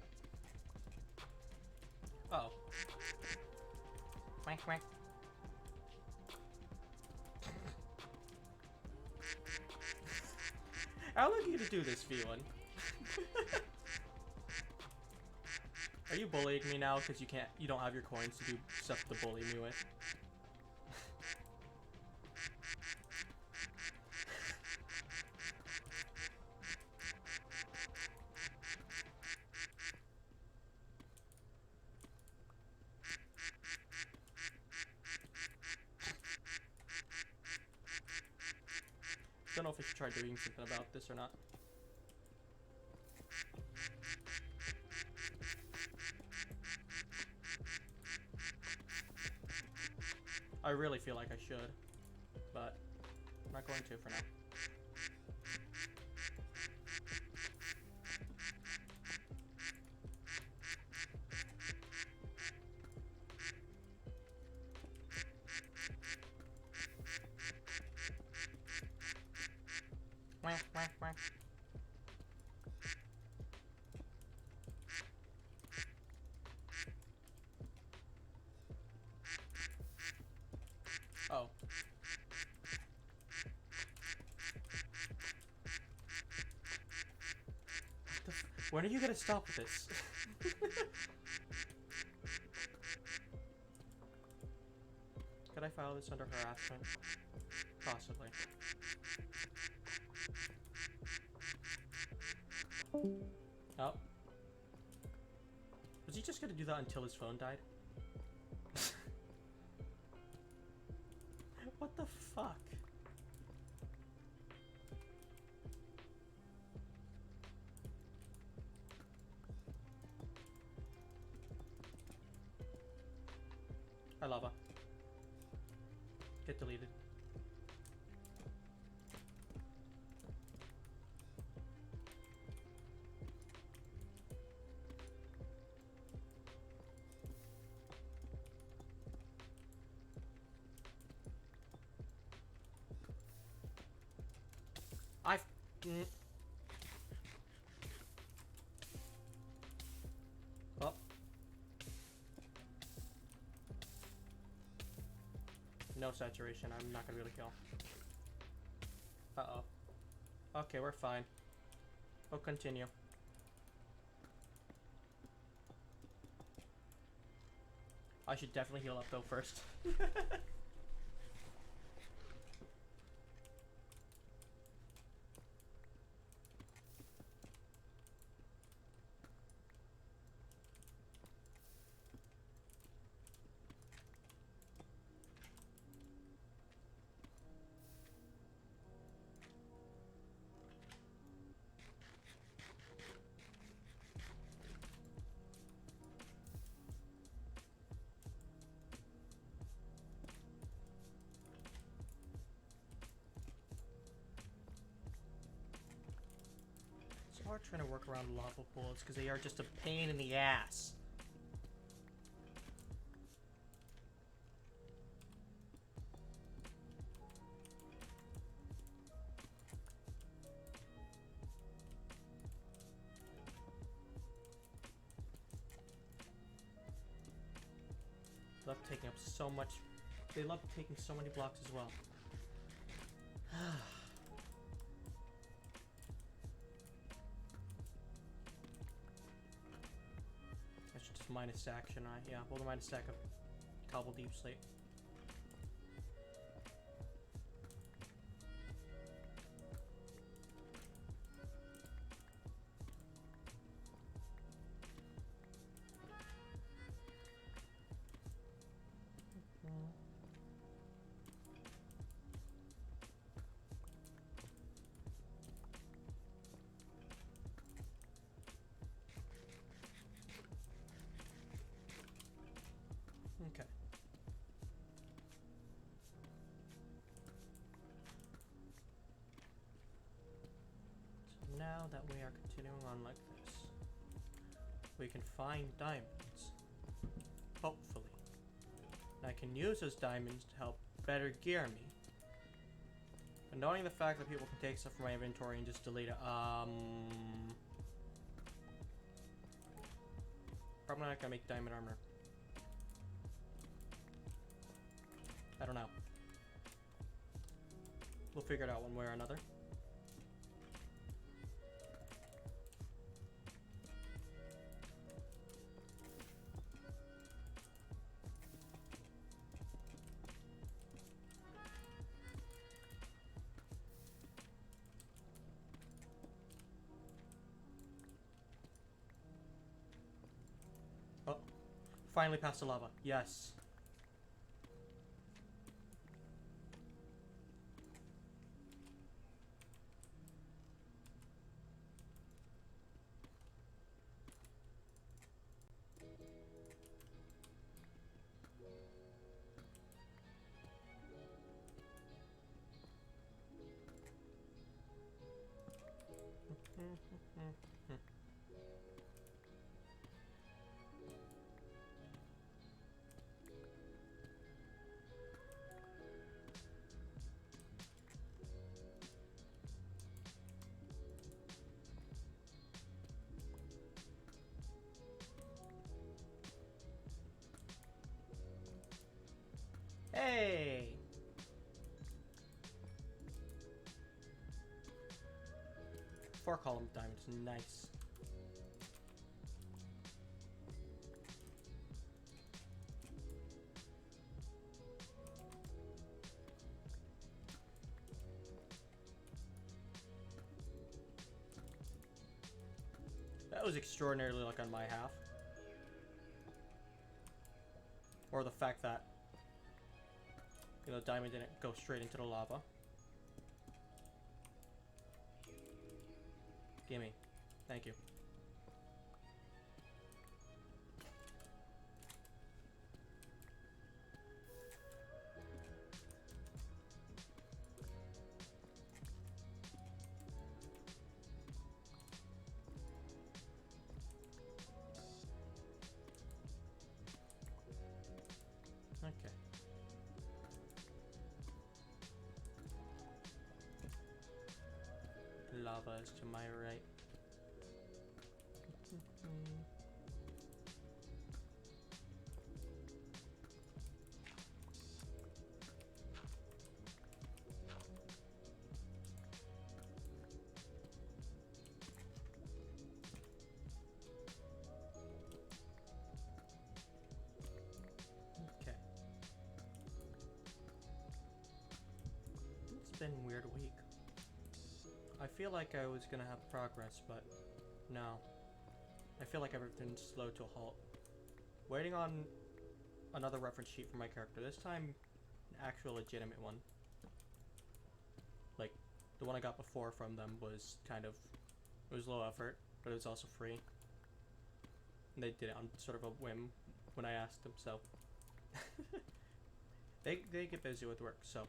Uh-oh. Wank, wank. How long are you to do this, Phelan? Are you bullying me now because you don't have your coins to do stuff to bully me with? Don't know if I should try doing something about this or not. I really feel like I should, but I'm not going to for now. Wah, wah, wah. Oh. When are you gonna stop with this? Could I file this under harassment? Possibly. Oh. Was he just gonna do that until his phone died? What the fuck? Hi, lava. Get deleted. Oh. No saturation, I'm not gonna be able to kill. Uh-oh. Okay, we're fine. We'll continue. I should definitely heal up though first. It's hard trying to work around lava pools because they are just a pain in the ass. Love taking up so much. They love taking so many blocks as well. I should just mine a stack, shouldn't I? Yeah, we'll mine a stack of cobble deep slate. Okay. So now that we are continuing on like this, we can find diamonds. hopefully. And I can use those diamonds to help better gear me. But knowing the fact that people can take stuff from my inventory and just delete it, probably not gonna make diamond armor. I don't know. We'll figure it out one way or another. Oh, finally past the lava. Yes. Hey! 4-column diamonds, nice. That was extraordinarily luck on my half. Or the fact that, you know, diamond didn't go straight into the lava. Gimme. Thank you. Okay. Lava is to my right. Okay. It's been a weird week. I feel like I was gonna have progress, but no. I feel like everything's slow to a halt. Waiting on another reference sheet for my character. This time, an actual legitimate one. Like, the one I got before from them was kind of... It was low effort, but it was also free. And they did it on sort of a whim when I asked them, so... they get busy with work, so...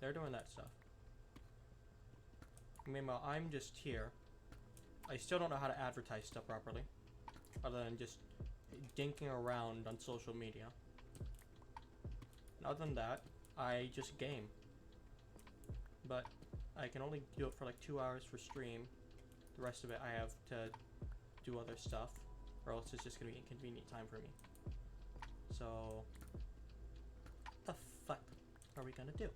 They're doing that stuff. Meanwhile, I'm just here. I still don't know how to advertise stuff properly, other than just dinking around on social media. And other than that, I just game. But I can only do it for like 2 hours for stream. The rest of it I have to do other stuff, or else it's just gonna be inconvenient time for me. So, what the fuck are we gonna do?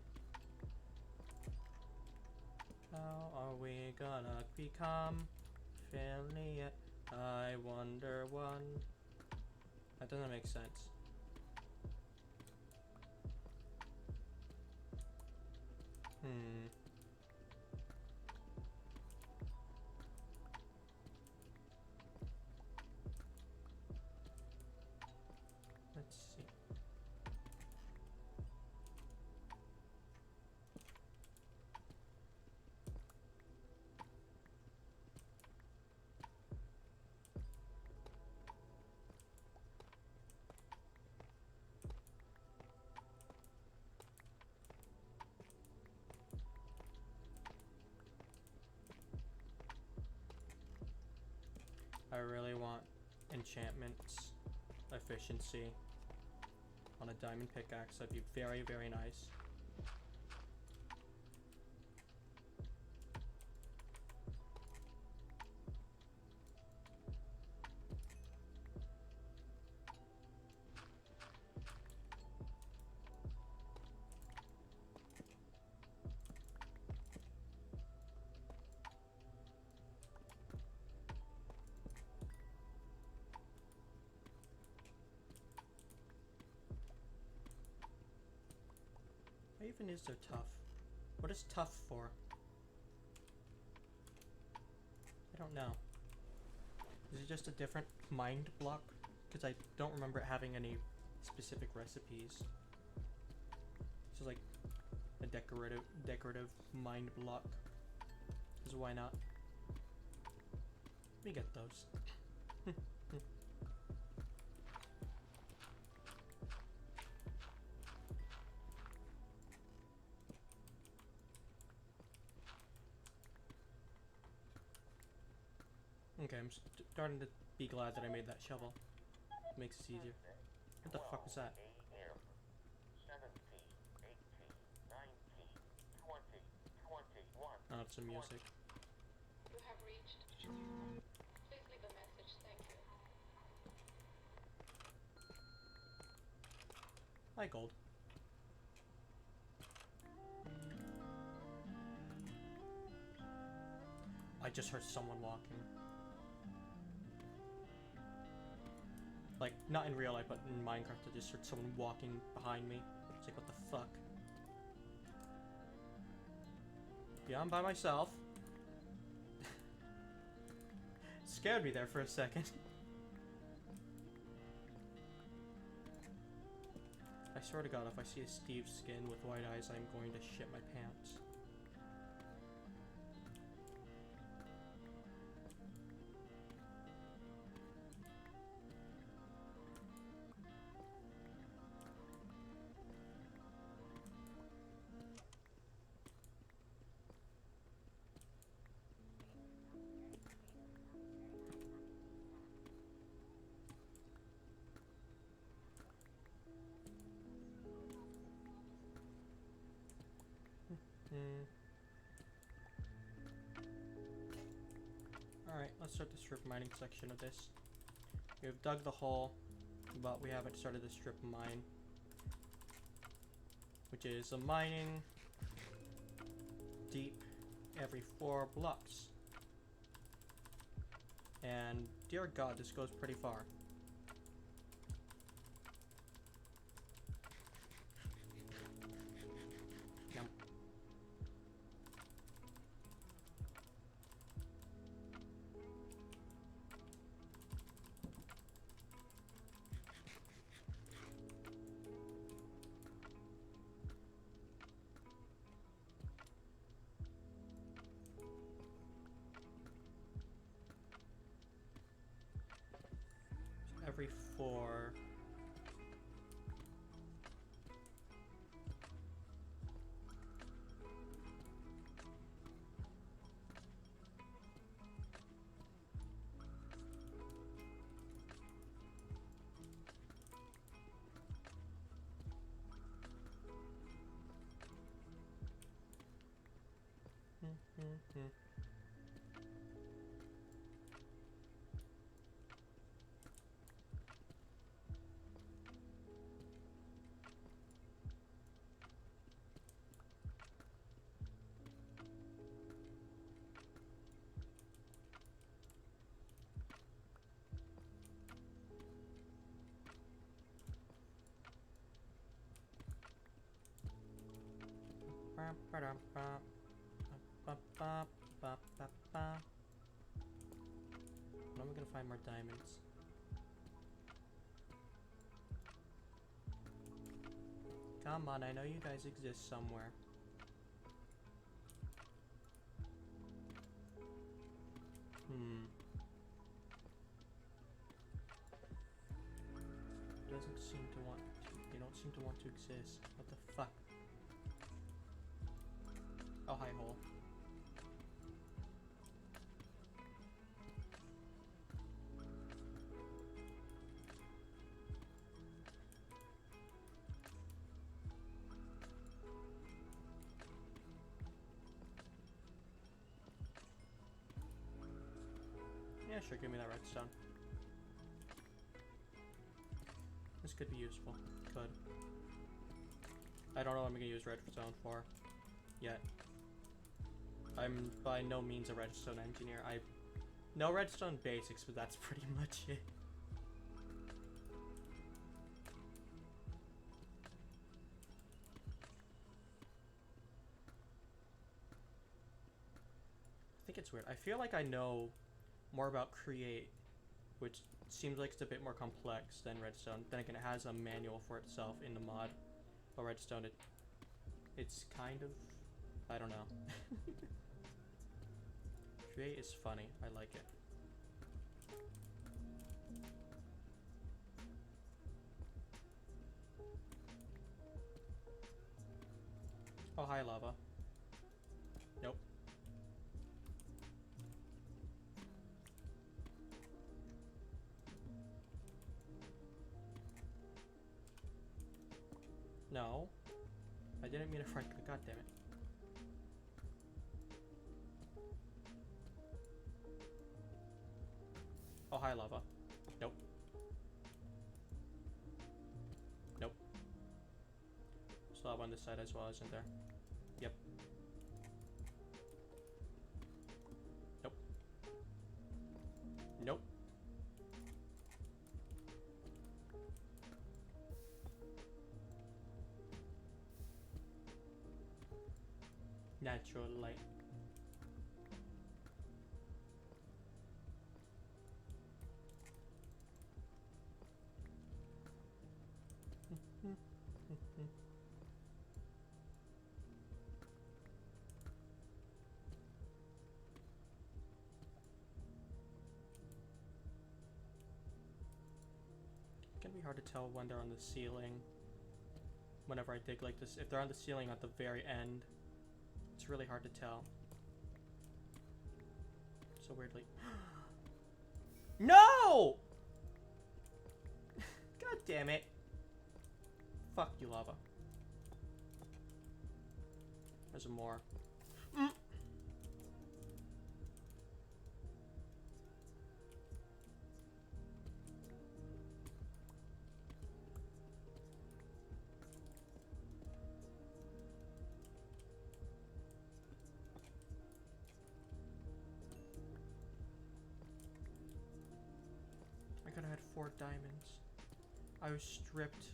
How are we gonna become affiliate? I wonder one. That doesn't make sense. Let's see. I really want enchantments, efficiency, on a diamond pickaxe. That'd be very, very nice. What even is there tough? What is tough for? I don't know. Is it just a different mind block? Because I don't remember it having any specific recipes. This is like a decorative mind block. Because why not? Let me get those. Okay, I'm starting to be glad that I made that shovel. It makes it easier. What the fuck was that? Oh, it's some music. You have reached. Please leave a message. Thank you. Hi, Gold. I just heard someone walking. Like, not in real life, but in Minecraft, I just heard someone walking behind me. It's like, what the fuck? Yeah, I'm by myself. Scared me there for a second. I swear to God, if I see a Steve skin with white eyes, I'm going to shit my pants. Alright, let's start the strip mining section of this. We have dug the hole, but we haven't started the strip mine, which is a mining deep every 4 blocks. And dear God, this goes pretty far. Yum. Every 4. When am I gonna find more diamonds? Come on, I know you guys exist somewhere. Doesn't seem to want to, they don't seem to want to exist. What the fuck? Oh, hi, hole. Yeah, sure, give me that redstone. This could be useful. Could. I don't know what I'm gonna use redstone for yet. I'm by no means a redstone engineer. I know redstone basics, but that's pretty much it. I think it's weird. I feel like I know more about Create, which seems like it's a bit more complex than Redstone. Then again, it has a manual for itself in the mod. But Redstone, it's kind of, I don't know. Create is funny. I like it. Oh, hi, lava. Nope. No. I didn't mean to front click. God damn it. Oh, hi, lava. Nope. Nope. There's lava on this side as well, isn't there? Yep. Nope. Nope. Natural light. It can be hard to tell when they're on the ceiling. Whenever I dig like this, if they're on the ceiling at the very end, it's really hard to tell. So weirdly. No! God damn it. Fuck you, lava. There's more. I could have had 4 diamonds. I was stripped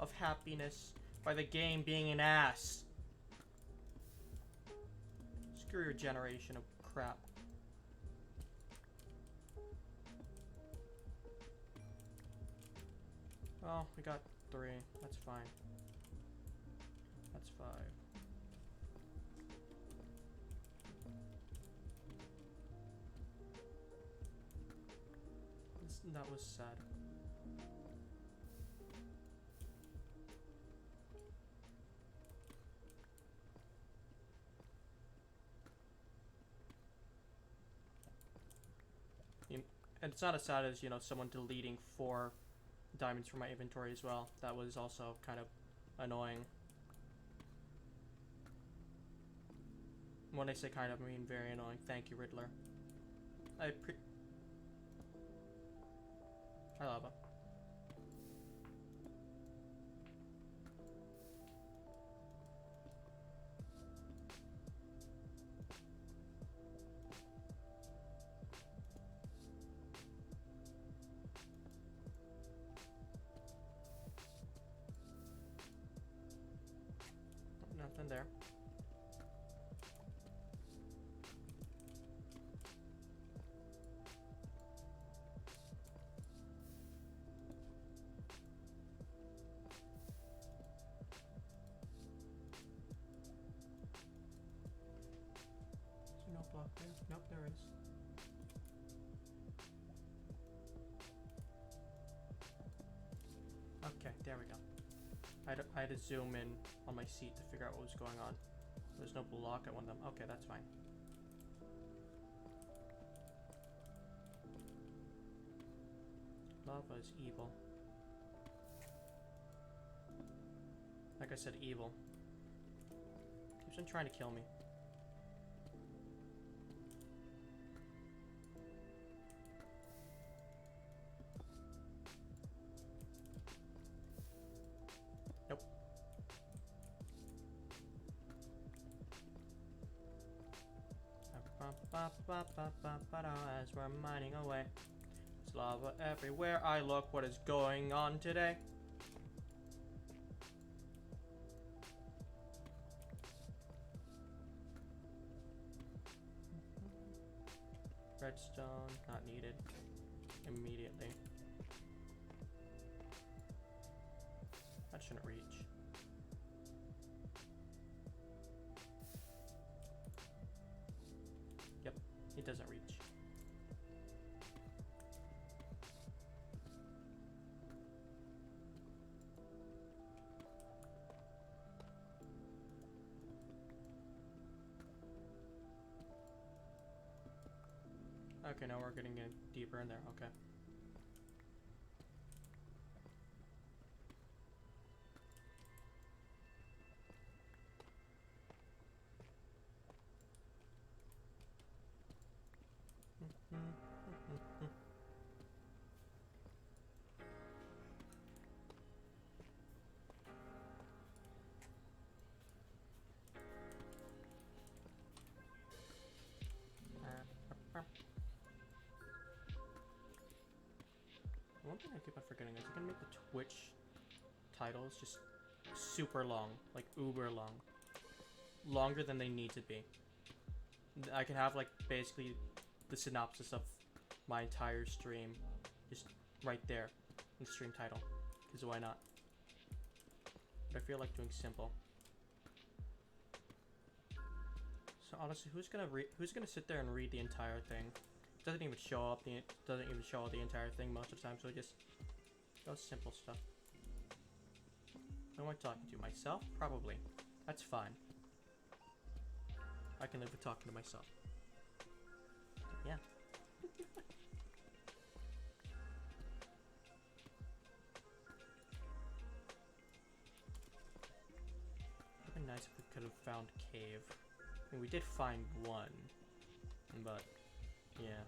of happiness by the game being an ass. Screw your generation of crap. Well, we got 3. That's fine. That's 5. That was sad. And it's not as sad as, you know, someone deleting 4 diamonds from my inventory as well. That was also kind of annoying. When I say kind of, I mean very annoying. Thank you, Riddler. Hi, lava. Nothing there. No block there. Nope, there is. Okay, there we go. I had to zoom in on my seat to figure out what was going on. There's no block at one of them. Okay, that's fine. Lava is evil. Like I said, evil. Keeps on trying to kill me. As we're mining away. There's lava everywhere I look. What is going on today? Redstone, not needed. Immediately. That shouldn't reach. Yep, it doesn't reach. Okay, now we're getting in deeper in there. Okay. One thing I keep on forgetting is you can make the Twitch titles just super long, like uber long. Longer than they need to be. I can have like basically the synopsis of my entire stream just right there in the stream title, because why not? But I feel like doing simple. So honestly, who's gonna sit there and read the entire thing? It doesn't even show up the entire thing most of the time, so I just go simple stuff. Who am I talking to? Myself? Probably. That's fine. I can live with talking to myself. Yeah. It'd been nice if we could have found cave. I mean, we did find one, but yeah.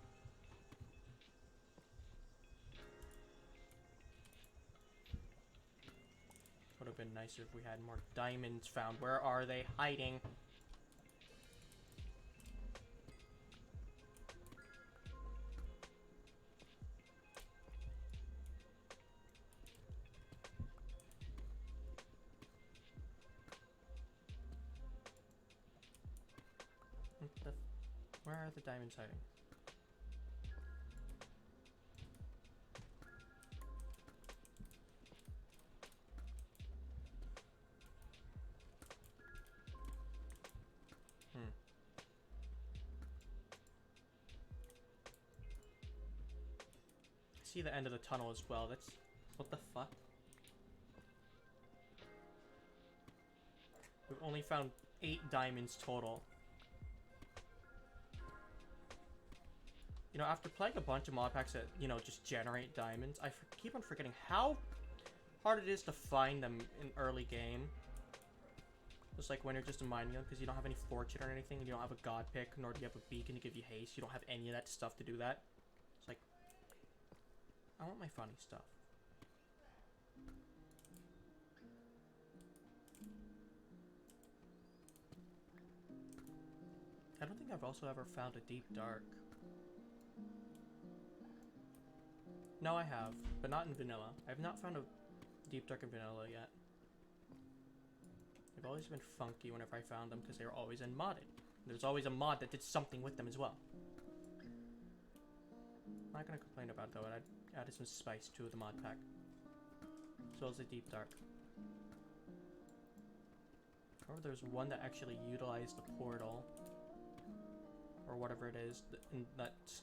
Would have been nicer if we had more diamonds found. Where are they hiding? Where are the diamonds hiding? See the end of the tunnel as well. That's what the fuck? We've only found 8 diamonds total. You know, after playing a bunch of mod packs that, you know, just generate diamonds, I keep on forgetting how hard it is to find them in early game. Just like when you're just mining them, because you don't have any fortune or anything, and you don't have a god pick, nor do you have a beacon to give you haste. You don't have any of that stuff to do that. It's like, I want my funny stuff. I don't think I've also ever found a deep dark. No, I have, but not in vanilla. I've not found a deep dark in vanilla yet. They've always been funky whenever I found them because they were always unmodded. There's always a mod that did something with them as well. I'm not gonna complain about it though. I added some spice to the mod pack. So is the deep dark. Or there's one that actually utilized the portal, or whatever it is, that's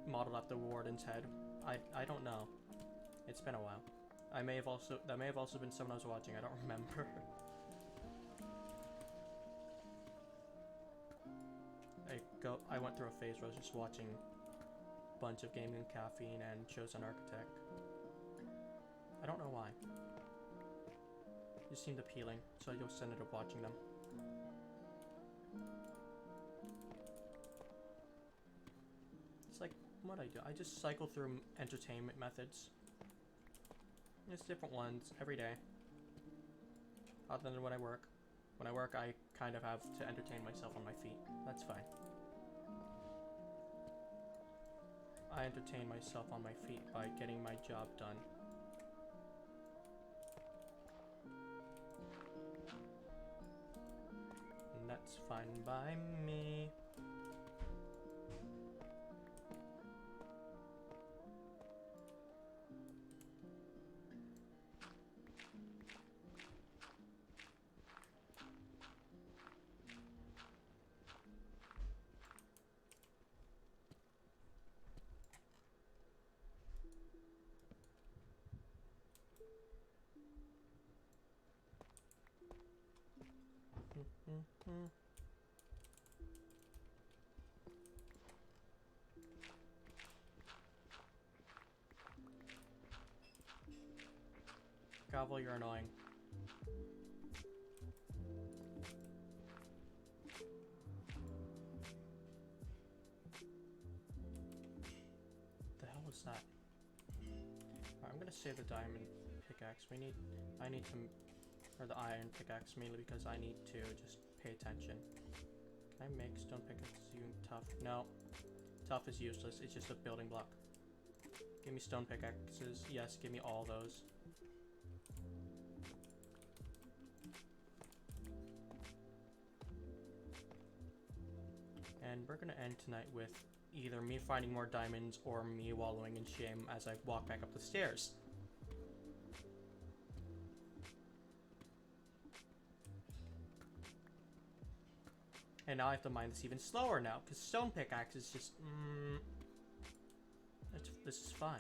modeled after Warden's head. I don't know. It's been a while. That may have also been someone I was watching. I don't remember. I went through a phase where I was just watching a bunch of Gaming and Caffeine and Chosen Architect. I don't know why. It just seemed appealing, so I just ended up watching them. It's like what I do. I just cycle through entertainment methods. There's different ones every day. Other than when I work. When I work, I kind of have to entertain myself on my feet. That's fine. I entertain myself on my feet by getting my job done. And that's fine by me. Gavel, you're annoying. The hell was that? Alright, I'm gonna save the diamond pickaxe. I need to, or the iron pickaxe mainly because I need to just pay attention. Can I make stone pickaxes even tough? No. Tough is useless, it's just a building block. Give me stone pickaxes. Yes, give me all those. And we're gonna end tonight with either me finding more diamonds or me wallowing in shame as I walk back up the stairs. And now I have to mine this even slower now, because stone pickaxe is just, this is fine.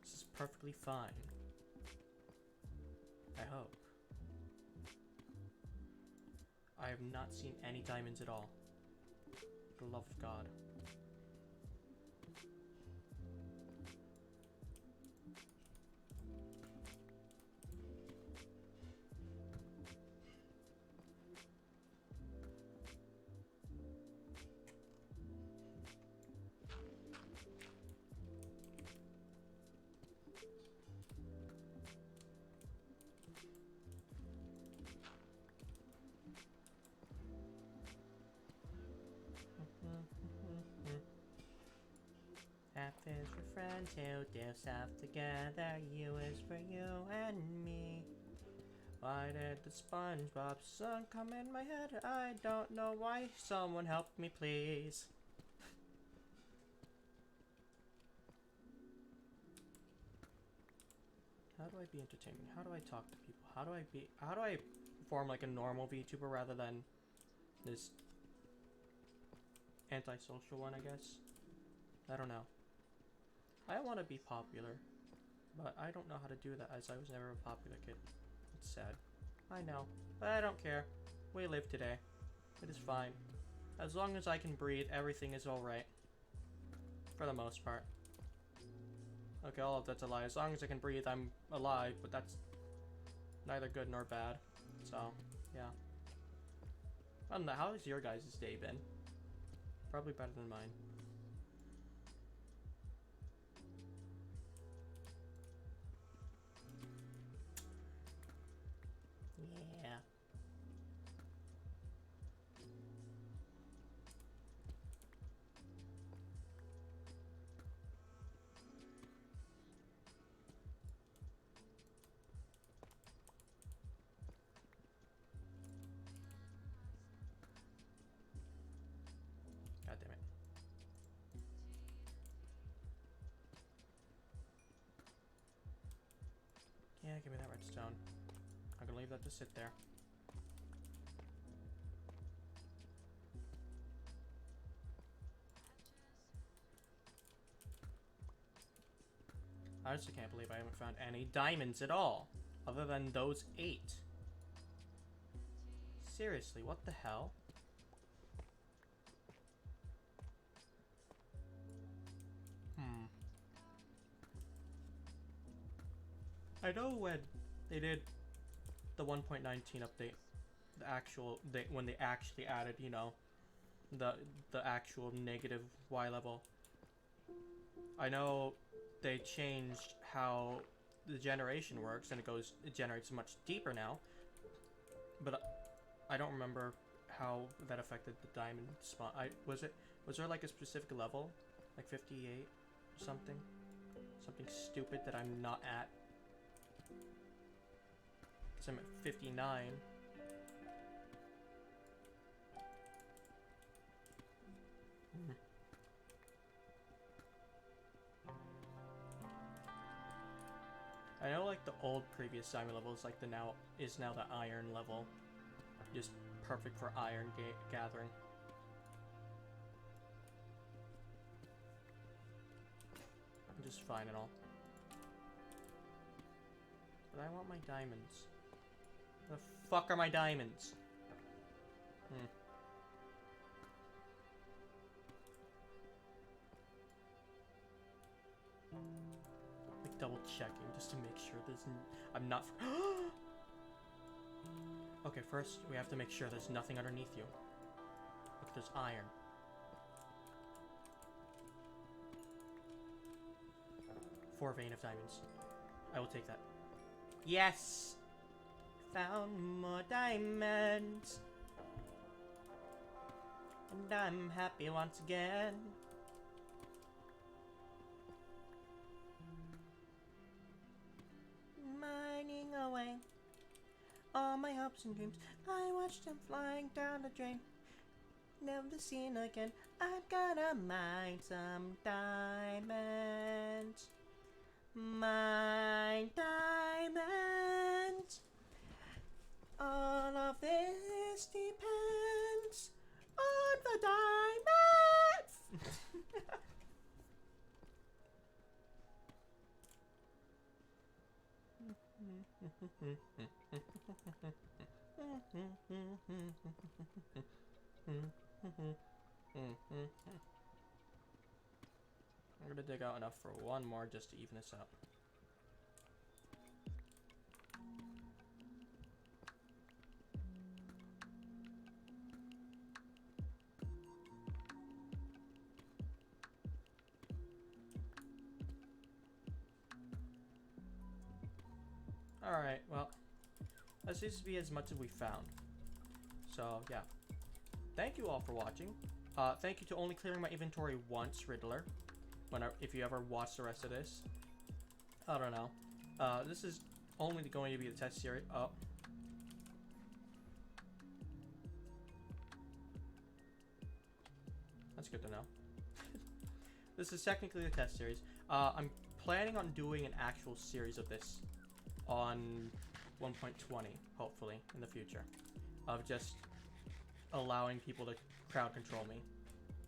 This is perfectly fine. I hope. I have not seen any diamonds at all. For the love of God. F is for friends who do stuff together. U is for you and me. Why did the SpongeBob song come in my head? I don't know why. Someone help me, please. How do I be entertaining? How do I talk to people? How do I form like a normal VTuber rather than this antisocial one, I guess? I don't know. I want to be popular, but I don't know how to do that as I was never a popular kid. It's sad. I know, but I don't care. We live today. It is fine. As long as I can breathe, everything is alright. For the most part. Okay, all of that's a lie. As long as I can breathe, I'm alive, but that's neither good nor bad. So, yeah. I don't know, how has your guys' day been? Probably better than mine. Yeah. God damn it. Yeah, give me that redstone. I'm gonna leave that to sit there. I just can't believe I haven't found any diamonds at all, other than those 8. Seriously, what the hell? I know when they did the 1.19 update, when they actually added, you know, the actual negative Y level. I know they changed how the generation works, and it generates much deeper now. But I don't remember how that affected the diamond spawn. Was there like a specific level? Like 58 or something? Something stupid that I'm not at? Because I'm at 59. I know like the old previous diamond level is like the now the iron level. Just perfect for iron gathering. Just fine and all. But I want my diamonds. The fuck are my diamonds? Like double checking just to make sure I'm not. Okay, first we have to make sure there's nothing underneath you. Look, there's iron. Four vein of diamonds. I will take that. Yes! Found more diamonds. And I'm happy once again. Mining away all my hopes and dreams. I watched them flying down the drain. Never seen again. I'm gonna mine some diamonds. Mine diamonds. All of this depends on the diamonds. I'm gonna dig out enough for one more just to even this up. Alright, well, that seems to be as much as we found. So, yeah. Thank you all for watching. Thank you to only clearing my inventory once, Riddler. If you ever watch the rest of this. I don't know. This is only going to be the test series. Oh. That's good to know. This is technically the test series. I'm planning on doing an actual series of this on 1.20, hopefully, in the future. Of just allowing people to crowd control me.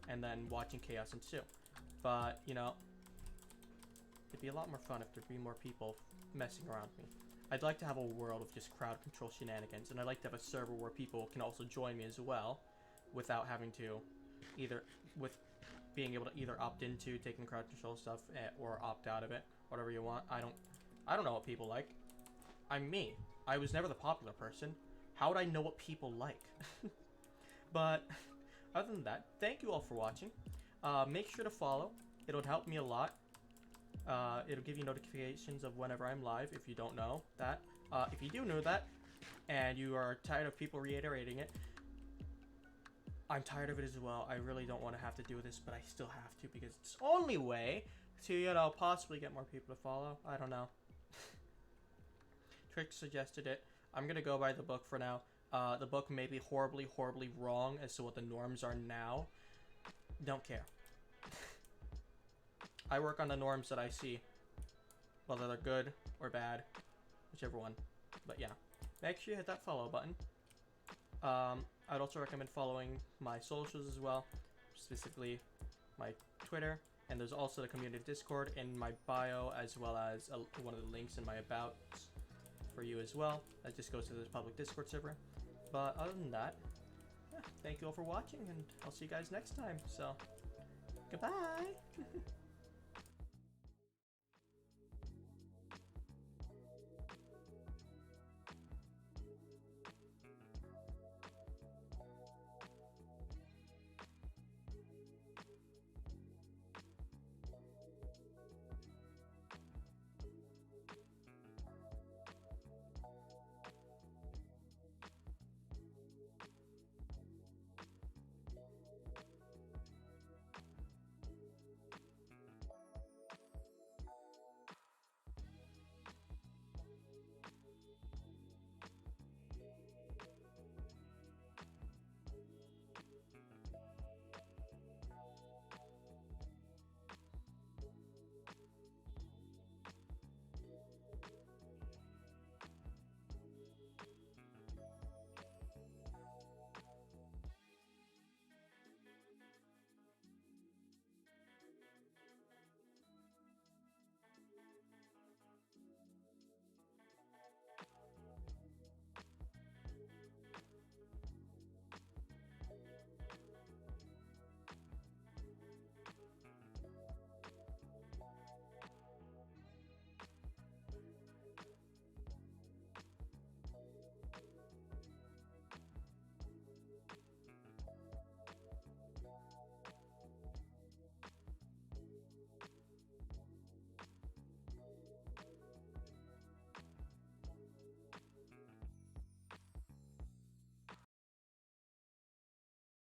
And then watching chaos ensue. But, you know, it'd be a lot more fun if there'd be more people messing around me. I'd like to have a world of just crowd control shenanigans, and I'd like to have a server where people can also join me as well, without having to being able to either opt into taking the crowd control stuff or opt out of it, whatever you want. I don't know what people like. I'm me. I was never the popular person. How would I know what people like? But other than that, thank you all for watching. Make sure to follow. It'll help me a lot. It'll give you notifications of whenever I'm live if you don't know that. If you do know that, and you are tired of people reiterating it, I'm tired of it as well. I really don't want to have to do this, but I still have to because it's the only way to, you know, possibly get more people to follow. I don't know. Trick suggested it. I'm gonna go by the book for now. The book may be horribly, horribly wrong as to what the norms are now. Don't care. I work on the norms that I see, whether they're good or bad, whichever one. But yeah, make sure you hit that follow button. I'd also recommend following my socials as well, specifically my Twitter, and there's also the community Discord in my bio, as well as one of the links in my about for you as well. That just goes to the public Discord server. But other than that, yeah, thank you all for watching, and I'll see you guys next time. So, goodbye!